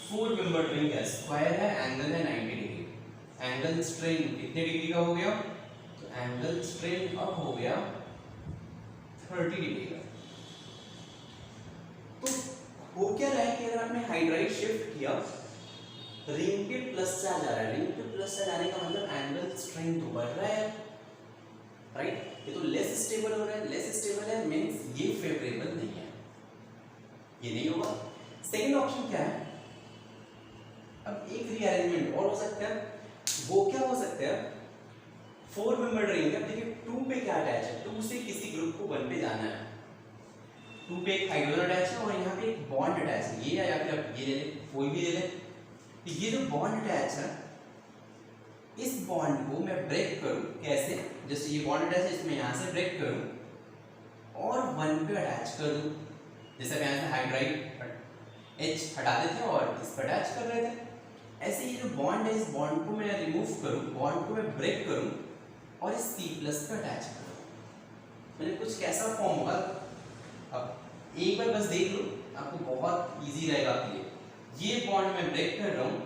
4 मेंबर रिंग का स्क्वायर है, एंगल है 90 डिग्री। एंगल स्ट्रेन कितने डिग्री का हो गया, तो एंगल स्ट्रेन अब हो गया 30 डिग्री का। तो हो क्या रहा है कि अगर आपने हाइड्राइड शिफ्ट किया, रिंग पे प्लस चार्ज आ रहा है, रिंग पे प्लस चार्ज आने का मतलब एंगल स्ट्रेन तो बढ़ रहा है, राइट? ये तो लेस स्टेबल हो रहा है, लेस स्टेबल है मींस ये फेवरेबल नहीं है, ये नहीं होगा। सेकंड ऑप्शन क्या है, अब एक रीअरेंजमेंट और हो सकता है, वो क्या हो सकता है, 4 मेंबर रिंग है, देखिए 2 पे क्या अटैच है, 2 से किसी ग्रुप को 1 पे जाना है, 2 पे एक हाइड्रोजन अटैच है और यहाँ पे एक बॉन्ड अटैच है, ये या फिर आप ये ले लें, कोई भी ले लें। ये जो बॉन्ड अटैच है, इस बॉन्ड को मैं ब्रेक करूं कैसे, जैसे ये बॉन्ड अटैच है, इसमें यहाँ से ब्रेक करूं और 1 पे अटैच कर दूं। जैसे यहाँ से हाइड्राइड H हटा देते हैं और इस पर अटैच कर रहे थे, ऐसे ये जो बॉन्ड है, इस बॉन्ड को मैं रिमूव करूं, बॉन्ड को मैं ब्रेक करूं और इस C प्लस पे अटैच करूं, मतलब कुछ कैसा फॉर्म होगा। अब एक बार बस देख लो, आपको बहुत इजी रहेगा आपके लिए। ये बॉन्ड मैं ब्रेक कर रहा हूं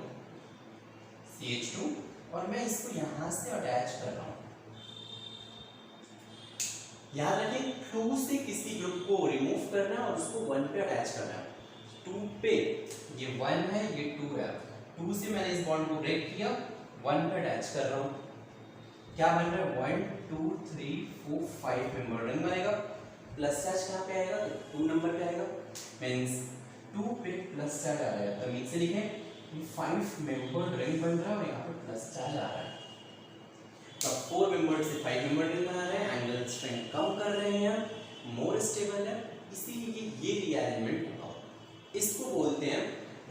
CH2 और मैं इसको यहां से अटैच कर रहा हूं। याद रखिए 2 से किसी ग्रुप को रिमूव करना है और उसको 1 पे अटैच करना है। 2 पे ये 1 है, ये 2 है, 2 से मैंने इस बॉन्ड को ब्रेक किया, 1 पे अटैच कर रहा हूं। क्या बन रहा है, 1 2 3 4 5 मेंबर रिंग बनेगा। प्लस चार्ज कहां पे आएगा, 2 नंबर पे आएगा, मींस 2 पे प्लस चार्ज आ रहा है, तमीज से लिखें, ये 5 मेंबर रिंग बन रहा है और यहाँ पे प्लस चार्ज आ रहा है। तो 4 मेंबर से 5 मेंबर रिंग बना रहे हैं, एंगल स्ट्रेंथ कम कर रहे हैं, मोर स्टेबल है, इसीलिए ये रीअरेंजमेंट होगा। इसको बोलते हैं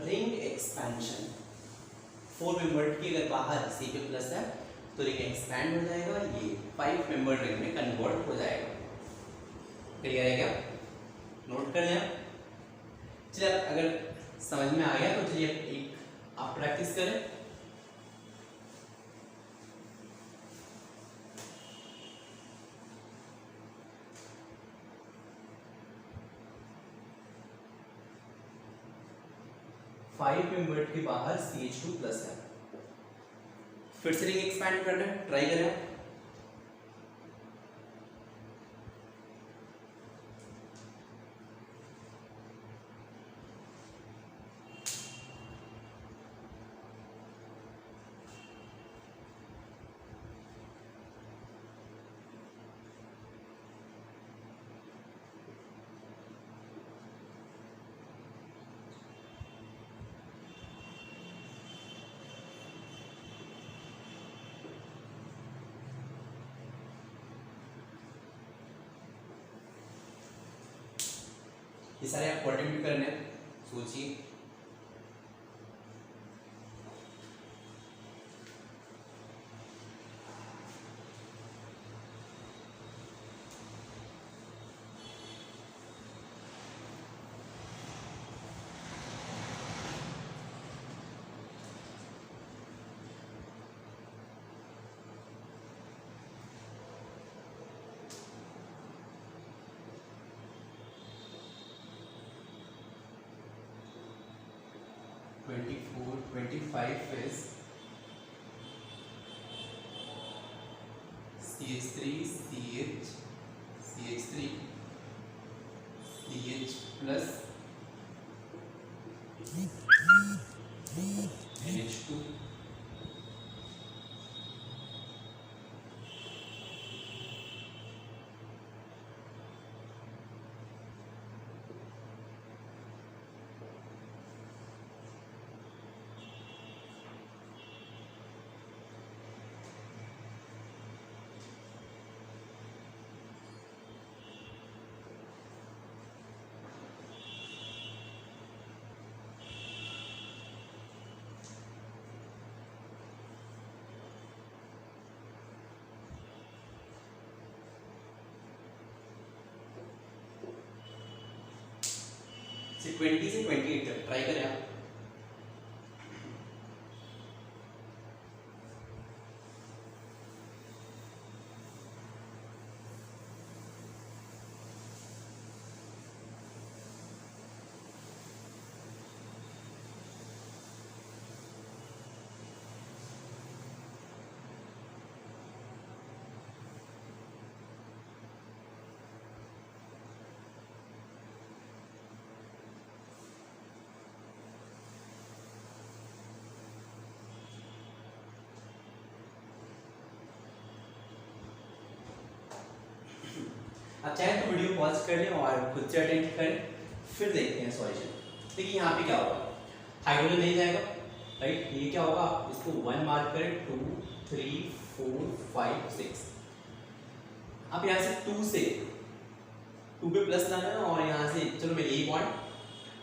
रिंग एक्सपेंशन। 4 मेंबर की अगर बाहर C पे प्लस है तो रिंग एक्सपैंड हो जाएगा, ये 5 मेंबर रिंग में कन्वर्ट हो जाएगा। क्लियर है क्या, नोट कर लें। चलिए अगर समझ में आ गया तो चलिए एक आप प्रैक्टिस करें। फाइव मेंबर के बाहर CH2 प्लस है, फिर से रिंग एक्सपैंड करना है, ट्राई करें। ये सारे आपको अटेम्प्ट करने हैं, सोचिए। 25 is CH3 CH CH3 CH plus NH2 20 से 28 तक ट्राई करें आप। आप चाहे तो वीडियो पॉज कर लें और खुद से अटेंड करें, फिर देखते हैं सॉल्यूशन। देखिए यहाँ पे क्या होगा, हाइड्रोजन नहीं जाएगा, राइट। ये क्या होगा, इसको 1 मार्क करें, 2 3 4 5 6। अब यहाँ से 2 पे प्लस लाना है और यहाँ से चलो मैं यही बॉन्ड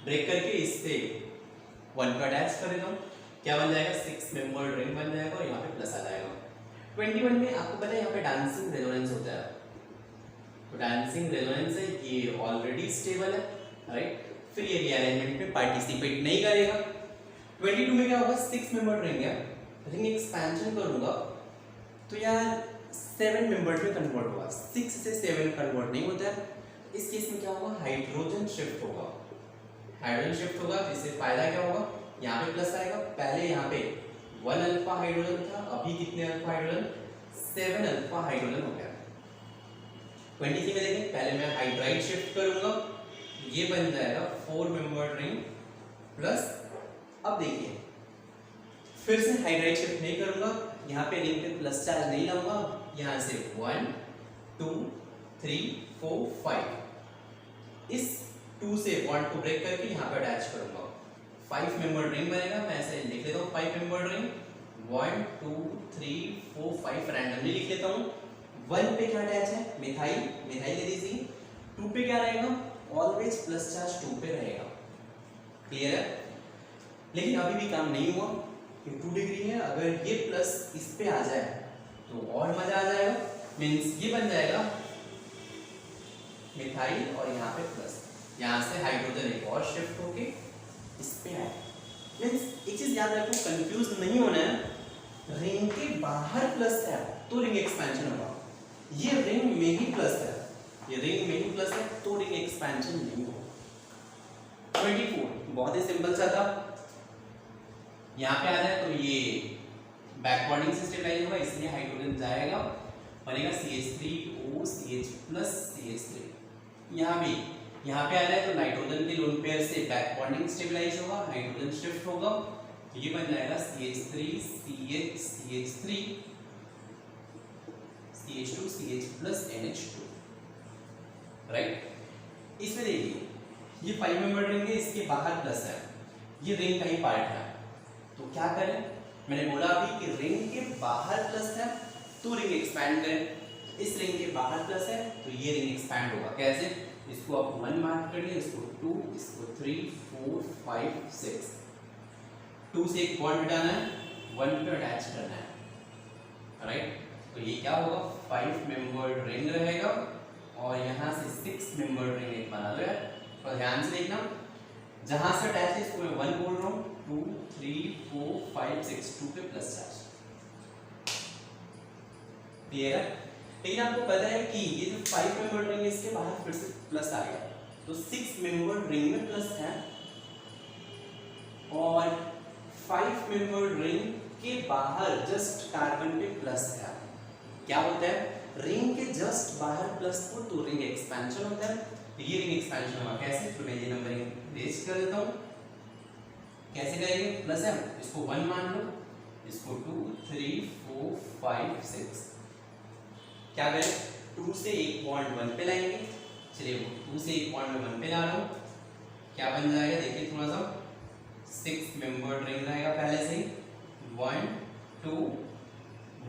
ब्रेक करके इससे 1 का अटैच कर देता हूँ। क्या बन जाएगा, 6 मेंबर्ड रिंग बन जाएगा और यहाँ पे प्लस आ जाएगा। 21 में आपको पता है यहाँ पे डांसिंग रेजोनेंस होता है, तो डांसिंग रेजोनेंस है, ये ऑलरेडी स्टेबल है, राइट। फिर ये रीअरेंजमेंट में पार्टिसिपेट नहीं करेगा। 22 में क्या होगा, 6 मेंबर्ड रिंग है, रिंग एक्सपेंशन करूंगा तो यार 7 मेंबर्ड में कन्वर्ट होगा, 6 से 7 कन्वर्ट नहीं होता है। इस केस में क्या होगा, हाइड्रोजन शिफ्ट होगा, हाइड्रोजन शिफ्ट होगा, जिससे फायदा क्या होगा, यहाँ पे प्लस आएगा। पहले यहाँ पे 1 अल्फा हाइड्रोजन था, अभी कितने अल्फा हाइड्रोजन, 7 अल्फा हाइड्रोजन हो गया। 23 में देखें, पहले मैं हाइड्राइड शिफ्ट करूंगा, ये बन जाएगा 4 मेंबर्ड रिंग प्लस। अब देखिए फिर से हाइड्राइड शिफ्ट नहीं करूंगा, यहाँ पे रिंग पे प्लस चार्ज नहीं लाऊंगा, यहाँ से 1 2 3 4 5, इस 2 से बॉन्ड को ब्रेक करके यहाँ पे अटैच करूंगा, 5 मेंबर्ड रिंग बनेगा। मैं ऐसे लिख लेता हूँ 5 मेंबर्ड रिंग, 1 2 3 4 5 रैंडमली लिख लेता हूँ। 1 पे क्या अटैच है, मिथाइल, मिथाइल ले दीजिए। 2 पे क्या रहेगा, ऑलवेज प्लस चार्ज 2 पे रहेगा, क्लियर है। लेकिन अभी भी काम नहीं हुआ, ये 2 डिग्री है, अगर ये प्लस इस पे आ जाए तो और मजा आ जाएगा। मींस ये बन जाएगा मिथाइल और यहाँ पे प्लस, यहाँ से हाइड्रोजन एक और शिफ्ट होके इस पे आए। मींस एक चीज याद रखो, कंफ्यूज नहीं होना है, रिंग के बाहर प्लस है तो रिंग एक्सपेंशन होगा, ये रिंग में ही प्लस है, ये रिंग में ही प्लस है तो रिंग एक्सपेंशन नहीं होगा। 24 बहुत ही सिंपल सा था, यहाँ पे आ जाए तो ये बैकवर्डिंग से स्टेबलाइज होगा, इसलिए हाइड्रोजन जाएगा, बनेगा CH3O CH+ CH3। यहाँ पे आ जाए तो नाइट्रोजन के लोन पेयर से बैकवर्डिंग स्टेबलाइज होगा, हाइड्रोजन शिफ्ट होगा, तो ये बन जाएगा CH3 CH CH3 CH2 CH+ NH2, right. इसमें देखिए ये 5 मेंबर रिंग है, इसके बाहर प्लस है, ये रिंग का ही पार्ट है, तो क्या करें, मैंने बोला अभी कि रिंग के बाहर प्लस है तो रिंग एक्सपैंड करें, इस रिंग के बाहर प्लस है तो ये रिंग एक्सपैंड होगा। कैसे, इसको आप 1 मार्क कर लिए, इसको 2, इसको 3 4 5 6, 2 से एक बॉन्ड हटाना है, 1 पे अटैच करना है, राइट। तो ये क्या होगा, 5 मेंबर्ड रिंग रहेगा और यहाँ से 6 मेंबर्ड रिंग एक बना दो यार। और ध्यान से देखना, जहां से अटैच है इसको मैं 1 बोल रहा हूँ, 2 3 4 5 6, 2 पे प्लस चार्ज, क्लियर है। लेकिन आपको पता है कि ये जो 5 मेंबर्ड रिंग है इसके बाहर फिर से प्लस आ गया, तो 6 मेंबर्ड रिंग में प्लस है और 5 मेंबर्ड रिंग के बाहर जस्ट कार्बन पे प्लस है, क्या होता है, रिंग के जस्ट बाहर प्लस हो तो रिंग एक्सपेंशन होता है। ये रिंग एक्सपेंशन हुआ कैसे, तो मैं ये नंबरिंग रेज कर देता हूँ। कैसे करेंगे, प्लस है, इसको 1 मान लो, इसको 2 3 4 5 6, क्या करें, 2 से एक बॉन्ड 1 पे लाएंगे। चलिए 2 से एक बॉन्ड में 1 पे ला रहा हूँ, क्या बन जाएगा देखिए थोड़ा सा, 6 मेंबर्ड रिंग रहेगा पहले से ही, 1 2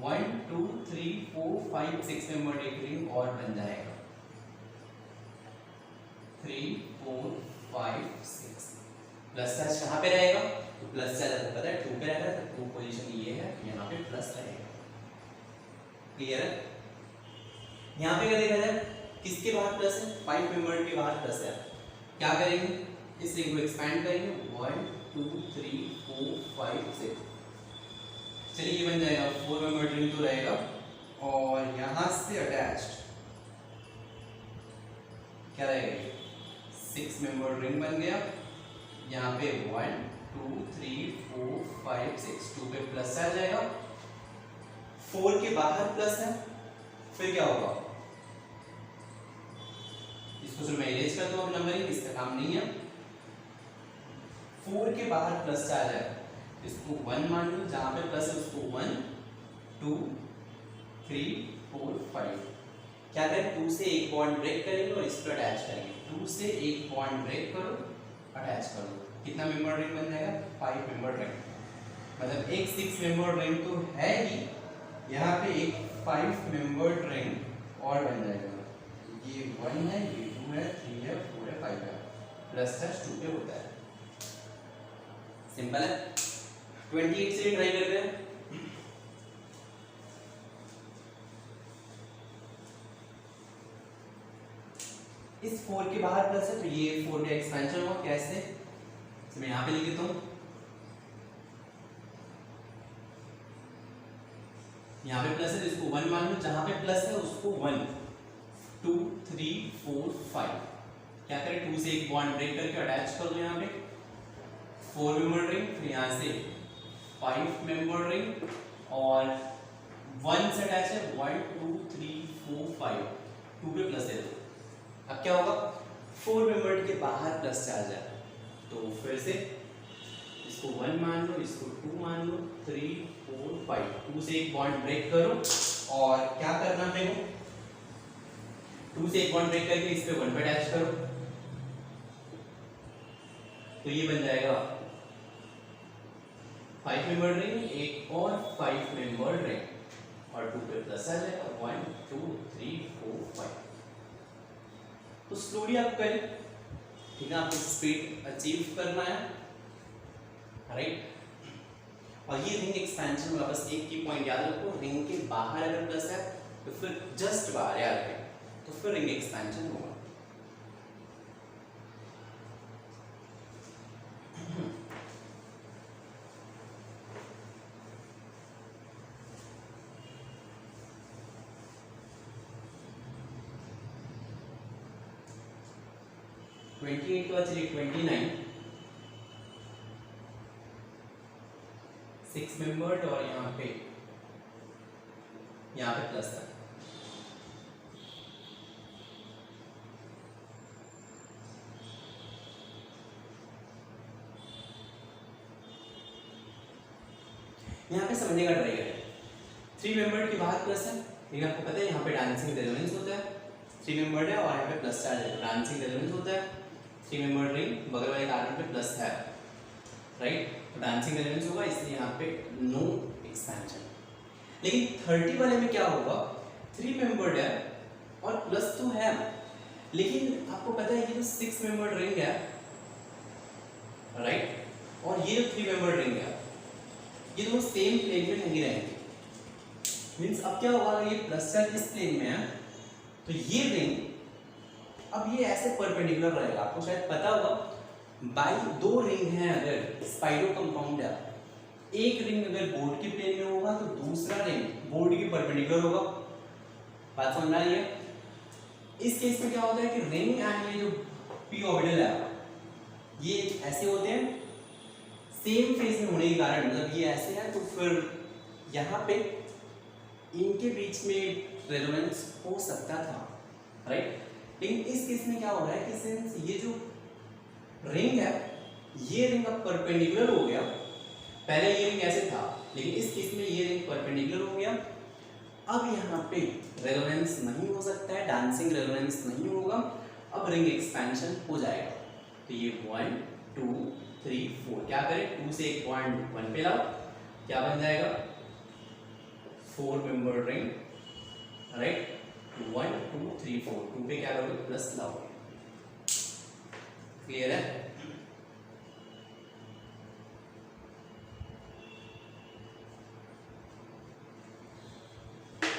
1 2 3 4 5 6 मेंबर्ड एक रिंग और बन जाएगा, 3 4 5 6। प्लस चार्ज कहाँ पे रहेगा, तो प्लस चार्ज आपको पता है 2 पे रहेगा, तो 2 पोजीशन ये है, यहाँ पे प्लस रहेगा। क्लियर है, यहाँ पे क्या देखा जाए, किसके बाहर प्लस है, 5 मेंबर के बाहर प्लस है, क्या करेंगे, इस रिंग को एक्सपेंड करेंगे, 1 2 3 4 5 6। चलिए ये बन जाएगा 4 मेंबर रिंग तो रहेगा, और यहाँ से अटैच्ड क्या रहेगा, 6 मेंबर रिंग बन गया। यहाँ पे 1 2 3 4 5 6, 2 पे प्लस आ जाएगा, 4 के बाहर प्लस है, फिर क्या होगा, इसको जो मैं इरेज करता हूँ नंबरिंग, इसका काम नहीं है, 4 के बाहर प्लस आ जाएगा, इसको 1 मान लो, जहां पे प्लस है उसको 1 2 3 4 5, क्या करें, 2 से एक बॉन्ड ब्रेक करेंगे और इसको अटैच करेंगे, 2 से एक बॉन्ड ब्रेक करो, अटैच करो, कितना मेंबर रिंग बन जाएगा, 5 मेंबर रिंग, मतलब एक 6 मेंबर रिंग तो है ही, यहाँ पे एक 5 मेंबर रिंग और बन जाएगा, ये 1 है, ये 2 है, 3 है, 4 है, 5 है, प्लस चार्ज 2 पे होता है। सिंपल है, 28 से ट्राई करते हैं। इस 4 के बाहर प्लस है, तो ये 4 का एक्सपेंशन हुआ, कैसे, तो मैं यहाँ पे लिख देता हूँ, यहाँ पे प्लस है तो इसको 1 मान लो, जहां पे प्लस है उसको 1 2 3 4 5, क्या करें, 2 से एक बॉन्ड ब्रेक करके अटैच कर दो, यहाँ पे 4 मेंबर रिंग, फिर यहाँ से 5 मेंबर रिंग और 1 से अटैच है, 1 2 3 4 5, 2 पे प्लस दे दो, अब क्या होगा, 4 मेंबर के बाहर प्लस चार्ज है, तो फिर से इसको 1 मान लो, इसको 2 मान लो, 3 4 5, 2 से एक बॉन्ड ब्रेक करो और क्या करना है, 2 से एक बॉन्ड ब्रेक करके इस पे 1 पे अटैच करो, तो ये बन जाएगा 5 मेंबर रिंग, एक और 5 मेंबर रिंग और 2 पे प्लस आ जाएगा, 1 2 3 4 5। तो स्लोली आप करें, ठीक है, आपको स्पीड अचीव करना है, राइट। और ये रिंग एक्सपेंशन वाला बस एक की पॉइंट याद रखो, रिंग के बाहर अगर प्लस है तो फिर जस्ट बाहर याद रखें, तो फिर रिंग एक्सपेंशन होगा। ट्वेंटी एट के बाद चलिए 29, 6 मेंबर्ड और यहाँ पे प्लस है, यहाँ पे समझने का ट्राई करें, 3 मेंबर्ड के बाहर प्लस है, लेकिन आपको पता है यहाँ पे डांसिंग रेजोनेंस होता है, 3 मेंबर्ड है और यहाँ पे प्लस चार्ज है, डांसिंग रेजोनेंस होता है, 3 मेंबर्ड रिंग बगल वाले कार्बन पे प्लस है, राइट, तो डांसिंग रेजोनेंस होगा, इसलिए यहाँ पे नो एक्सपेंशन। लेकिन 30 वाले में क्या होगा, 3 मेंबर्ड है और प्लस तो है, लेकिन आपको पता है कि जो 6 मेंबर्ड रिंग है, राइट, और ये जो 3 मेंबर्ड रिंग है, ये दोनों सेम प्लेन में नहीं रहेंगे, मींस अब क्या होगा, अगर ये प्लस चार्ज इस प्लेन में है तो ये रिंग अब ये ऐसे परपेंडिकुलर रहेगा, आपको शायद पता होगा, बाई 2 रिंग हैं अगर स्पाइरो कंपाउंड है, एक रिंग अगर बोर्ड के प्लेन में होगा तो दूसरा रिंग बोर्ड के परपेंडिकुलर होगा, बात समझ आ रही है। इस केस में क्या होता है कि रिंग एंड ये जो p ऑर्बिटल है ये ऐसे होते हैं, सेम फेज में होने के कारण, मतलब ये ऐसे है, तो फिर यहाँ पे इनके बीच में रेजोनेंस हो सकता था, राइट। लेकिन इस केस में क्या हो रहा है कि सिंस ये जो रिंग है, ये रिंग अब परपेंडिकुलर हो गया, पहले ये रिंग ऐसे था, लेकिन इस केस में ये रिंग परपेंडिकुलर हो गया। अब यहाँ पे रेजोनेंस नहीं हो सकता है, डांसिंग रेजोनेंस नहीं होगा, अब रिंग एक्सपेंशन हो जाएगा। तो ये 1 2 3 4, क्या करें, 2 से एक पॉइंट 1 पे लाओ, क्या बन जाएगा, 4 मेंबर रिंग, राइट। 1 2 3 4, 2 पे क्या करोगे, प्लस लाओगे। क्लियर है?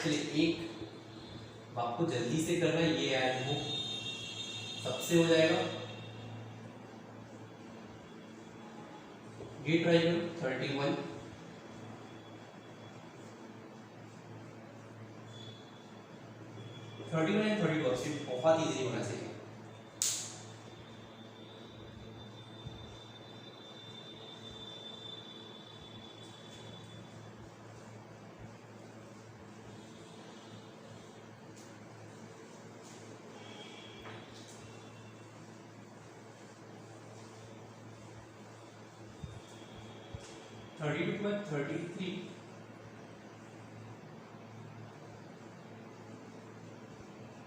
चलिए एक आपको जल्दी से करना है, ये ऐड हो सबसे हो जाएगा। ये ट्राई करो, 31 31 एंड 32 आपसे बहुत इजी होना चाहिए। थर्टी टू के बाद 33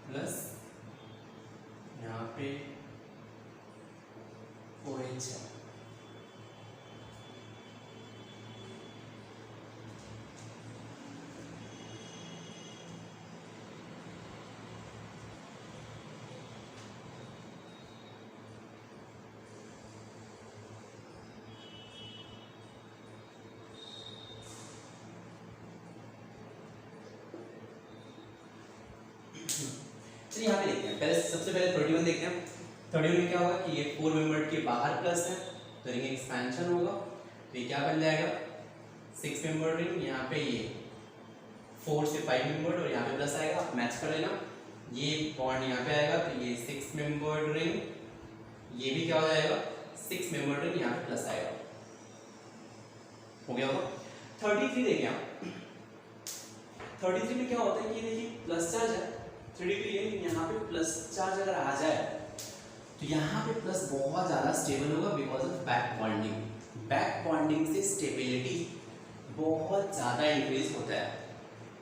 प्लस यहाँ पे OH है, चलिए यहाँ पे देखते हैं। पहले सबसे पहले 31 देखते हैं। 31 में क्या होगा कि ये 4 मेंबर के बाहर प्लस है, तो रिंग एक्सपेंशन होगा, तो ये क्या बन जाएगा, 6 मेंबर रिंग। यहाँ पे ये 4 से 5 मेंबर और यहाँ पे प्लस आएगा, आप मैच कर लेना। ये बॉन्ड यहाँ पे आएगा, तो ये 6 मेंबर रिंग, ये भी क्या हो जाएगा, 6 मेंबर रिंग, यहाँ पे प्लस आएगा, हो गया होगा। 33 देखिए आप, 33 में क्या होता है कि देखिए प्लस चार्ज है, 3 डिग्री है, यहाँ पे प्लस चार्ज अगर आ जाए तो यहाँ पे प्लस बहुत ज़्यादा स्टेबल होगा because of back bonding. Back bonding से स्टेबिलिटी बहुत ज़्यादा इंक्रीज होता है,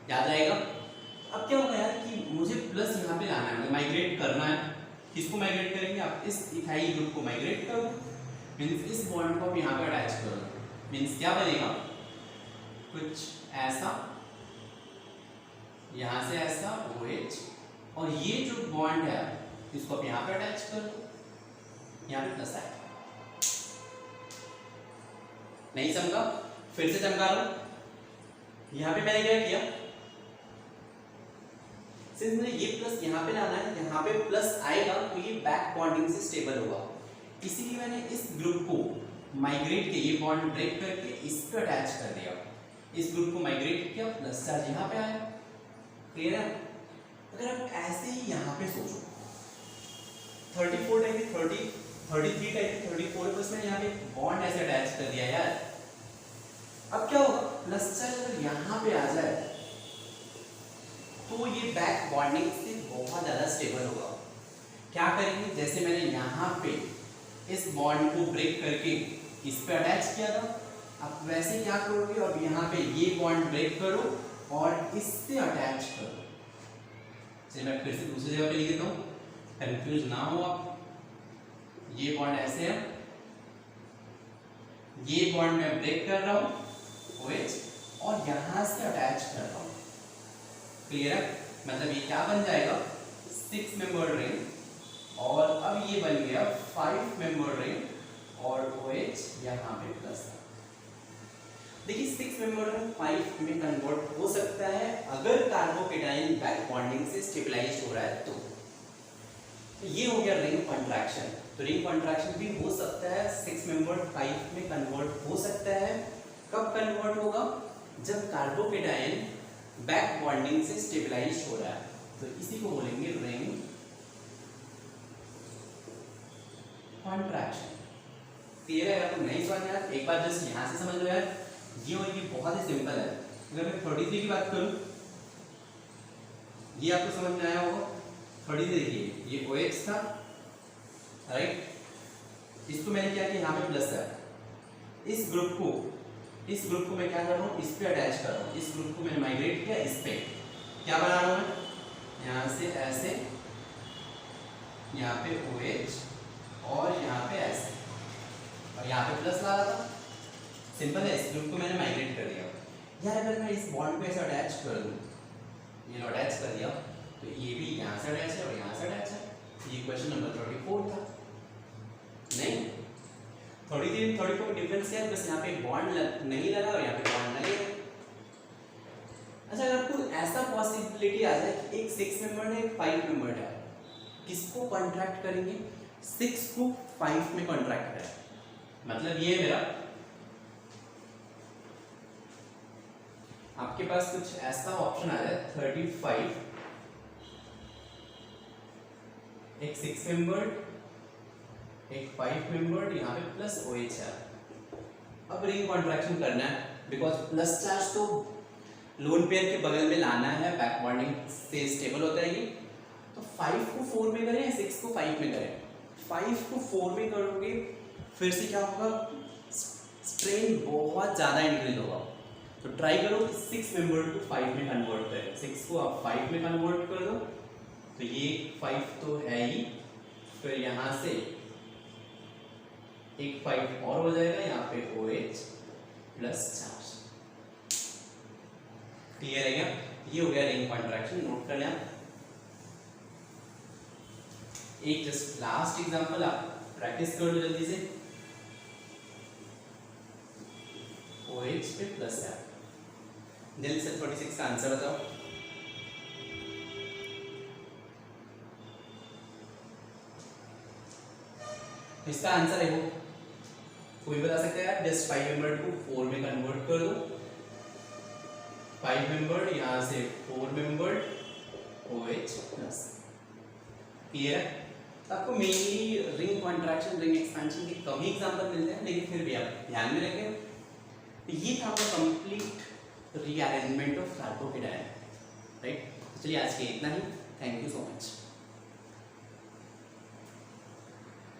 याद रहेगा। अब क्या होगा यार कि मुझे प्लस यहाँ पे लाना है, मतलब माइग्रेट करना है। किसको माइग्रेट करेंगे आप, इस इथाइल ग्रुप को माइग्रेट करो, मीन्स इस बॉन्ड को आप यहाँ पे अटैच करो, मीन्स क्या बनेगा, कुछ ऐसा, यहाँ से ऐसा OH, और ये जो बॉन्ड है इसको आप यहाँ पे अटैच कर दो, यहाँ पे प्लस आएगा। नहीं समझा, फिर से चमका लो। यहाँ पे मैंने क्या किया, सिंस मुझे ये प्लस यहाँ पे लाना है, यहाँ पे प्लस आएगा तो ये बैक बॉन्डिंग से स्टेबल होगा, इसीलिए मैंने इस ग्रुप को माइग्रेट किया, ये बॉन्ड ब्रेक करके इस पे अटैच कर दिया, इस ग्रुप को माइग्रेट किया, प्लस चार्ज यहाँ पे आया। क्लियर है? अगर आप ऐसे ही यहाँ पे सोचो, 34 टाइप की 30, 33 टाइप की 34 प्लस में यहाँ पे बॉन्ड ऐसे अटैच कर दिया यार। अब क्या होगा, प्लस चार्ज अगर यहाँ पे आ जाए तो ये बैक बॉन्डिंग से बहुत ज्यादा स्टेबल होगा। क्या करेंगे, जैसे मैंने यहाँ पे इस बॉन्ड को ब्रेक करके इस पे अटैच किया था, अब वैसे क्या करोगे, अब यहाँ पे ये बॉन्ड ब्रेक करो और इससे अटैच करो। चलिए मैं फिर से दूसरी जगह पे लिख देता हूँ, कंफ्यूज ना हो आप। ये बॉन्ड ऐसे है, ये बॉन्ड मैं ब्रेक कर रहा हूँ OH और यहाँ से अटैच कर रहा हूँ। क्लियर है? मतलब ये क्या बन जाएगा, 6 मेंबर रिंग, और अब ये बन गया 5 मेंबर रिंग और OH यहाँ पे प्लस। देखिए 6 मेंबर रिंग 5 में कन्वर्ट हो सकता है अगर कार्बोकेटाइन बैक बॉन्डिंग से स्टेबलाइज हो रहा है तो ये हो गया रिंग कॉन्ट्रैक्शन। तो रिंग कॉन्ट्रैक्शन भी हो सकता है 6 मेंबर 5 में कन्वर्ट हो सकता है। कब कन्वर्ट होगा, जब कार्बोकेटाइन बैक बॉन्डिंग से स्टेबलाइज हो रहा है, तो इसी को बोलेंगे रिंग कॉन्ट्रैक्शन। क्लियर है? अगर नहीं समझ में आया? एक बार जस्ट यहाँ से समझ लो यार, ये और ये बहुत ही सिंपल है। अगर मैं 33 की बात करूँ, ये आपको समझ में आया होगा। 33 देखिए, ये OH था, राइट, इसको मैंने क्या किया, यहाँ पे प्लस है। इस ग्रुप को मैं क्या कर रहा हूँ, इस पे अटैच कर रहा हूँ। इस ग्रुप को मैंने माइग्रेट किया इस पे, क्या बना रहा हूँ मैं, यहाँ से ऐसे, यहाँ पे OH और यहाँ पे ऐसे, और यहाँ पे प्लस ला रहा था। सिंपल है, इस ग्रुप को मैंने माइग्रेट कर दिया। यार अगर मैं इस बॉन्ड को ऐसे अटैच कर दूँ, ये अटैच कर दिया, तो ये भी यहाँ से अटैच है और यहाँ से अटैच है। ये क्वेश्चन नंबर 34 था। नहीं, 34 डिफरेंस क्या है, बस यहाँ पे बॉन्ड नहीं लगा और यहाँ पे बॉन्ड लगेगा। अच्छा, अगर आपको ऐसा पॉसिबिलिटी आ जाए कि एक 6 मेंबर है, एक 5 मेंबर है, किसको कॉन्ट्रैक्ट करेंगे, 6 को 5 में कॉन्ट्रैक्ट करें। मतलब ये मेरा, आपके पास कुछ ऐसा ऑप्शन आ जाए 35, एक 6 मेंबर, एक 5 मेंबर, यहाँ पे प्लस OH है। अब रिंग कॉन्ट्रैक्शन करना है, बिकॉज प्लस चार्ज तो लोन पेयर के बगल में लाना है, बैक बॉन्डिंग से स्टेबल होता है ये। तो 5 को 4 में करें या 6 को 5 में करें? 5 को 4 में करोगे फिर से क्या होगा, स्ट्रेन बहुत ज़्यादा इंक्रीज होगा। तो ट्राई करो 6 मेंबर को 5 में कन्वर्ट करें। 6 को आप 5 में कन्वर्ट कर दो, तो ये 5 तो है ही, फिर यहाँ से एक 5 और हो जाएगा, यहाँ पे OH प्लस चार्ज। क्लियर है क्या? ये हो गया रिंग कॉन्ट्रैक्शन, नोट कर लें। एक जस्ट लास्ट एग्जांपल आप प्रैक्टिस कर लो जल्दी से। OH पे प्लस है, जल्दी से 36 का आंसर बताओ। इसका आंसर है वो, कोई बता सकता है यार? जस्ट 5 मेंबर को 4 में कन्वर्ट कर दो, 5 मेंबर, यहाँ से 4 मेंबर, OH प्लस। क्लियर है? आपको mainly ring contraction, ring expansion के कम ही एग्जांपल मिलते हैं, लेकिन फिर भी आप ध्यान में रखें। ये था आपका complete rearrangement of carbocation, right. चलिए आज के इतना ही, थैंक यू सो मच।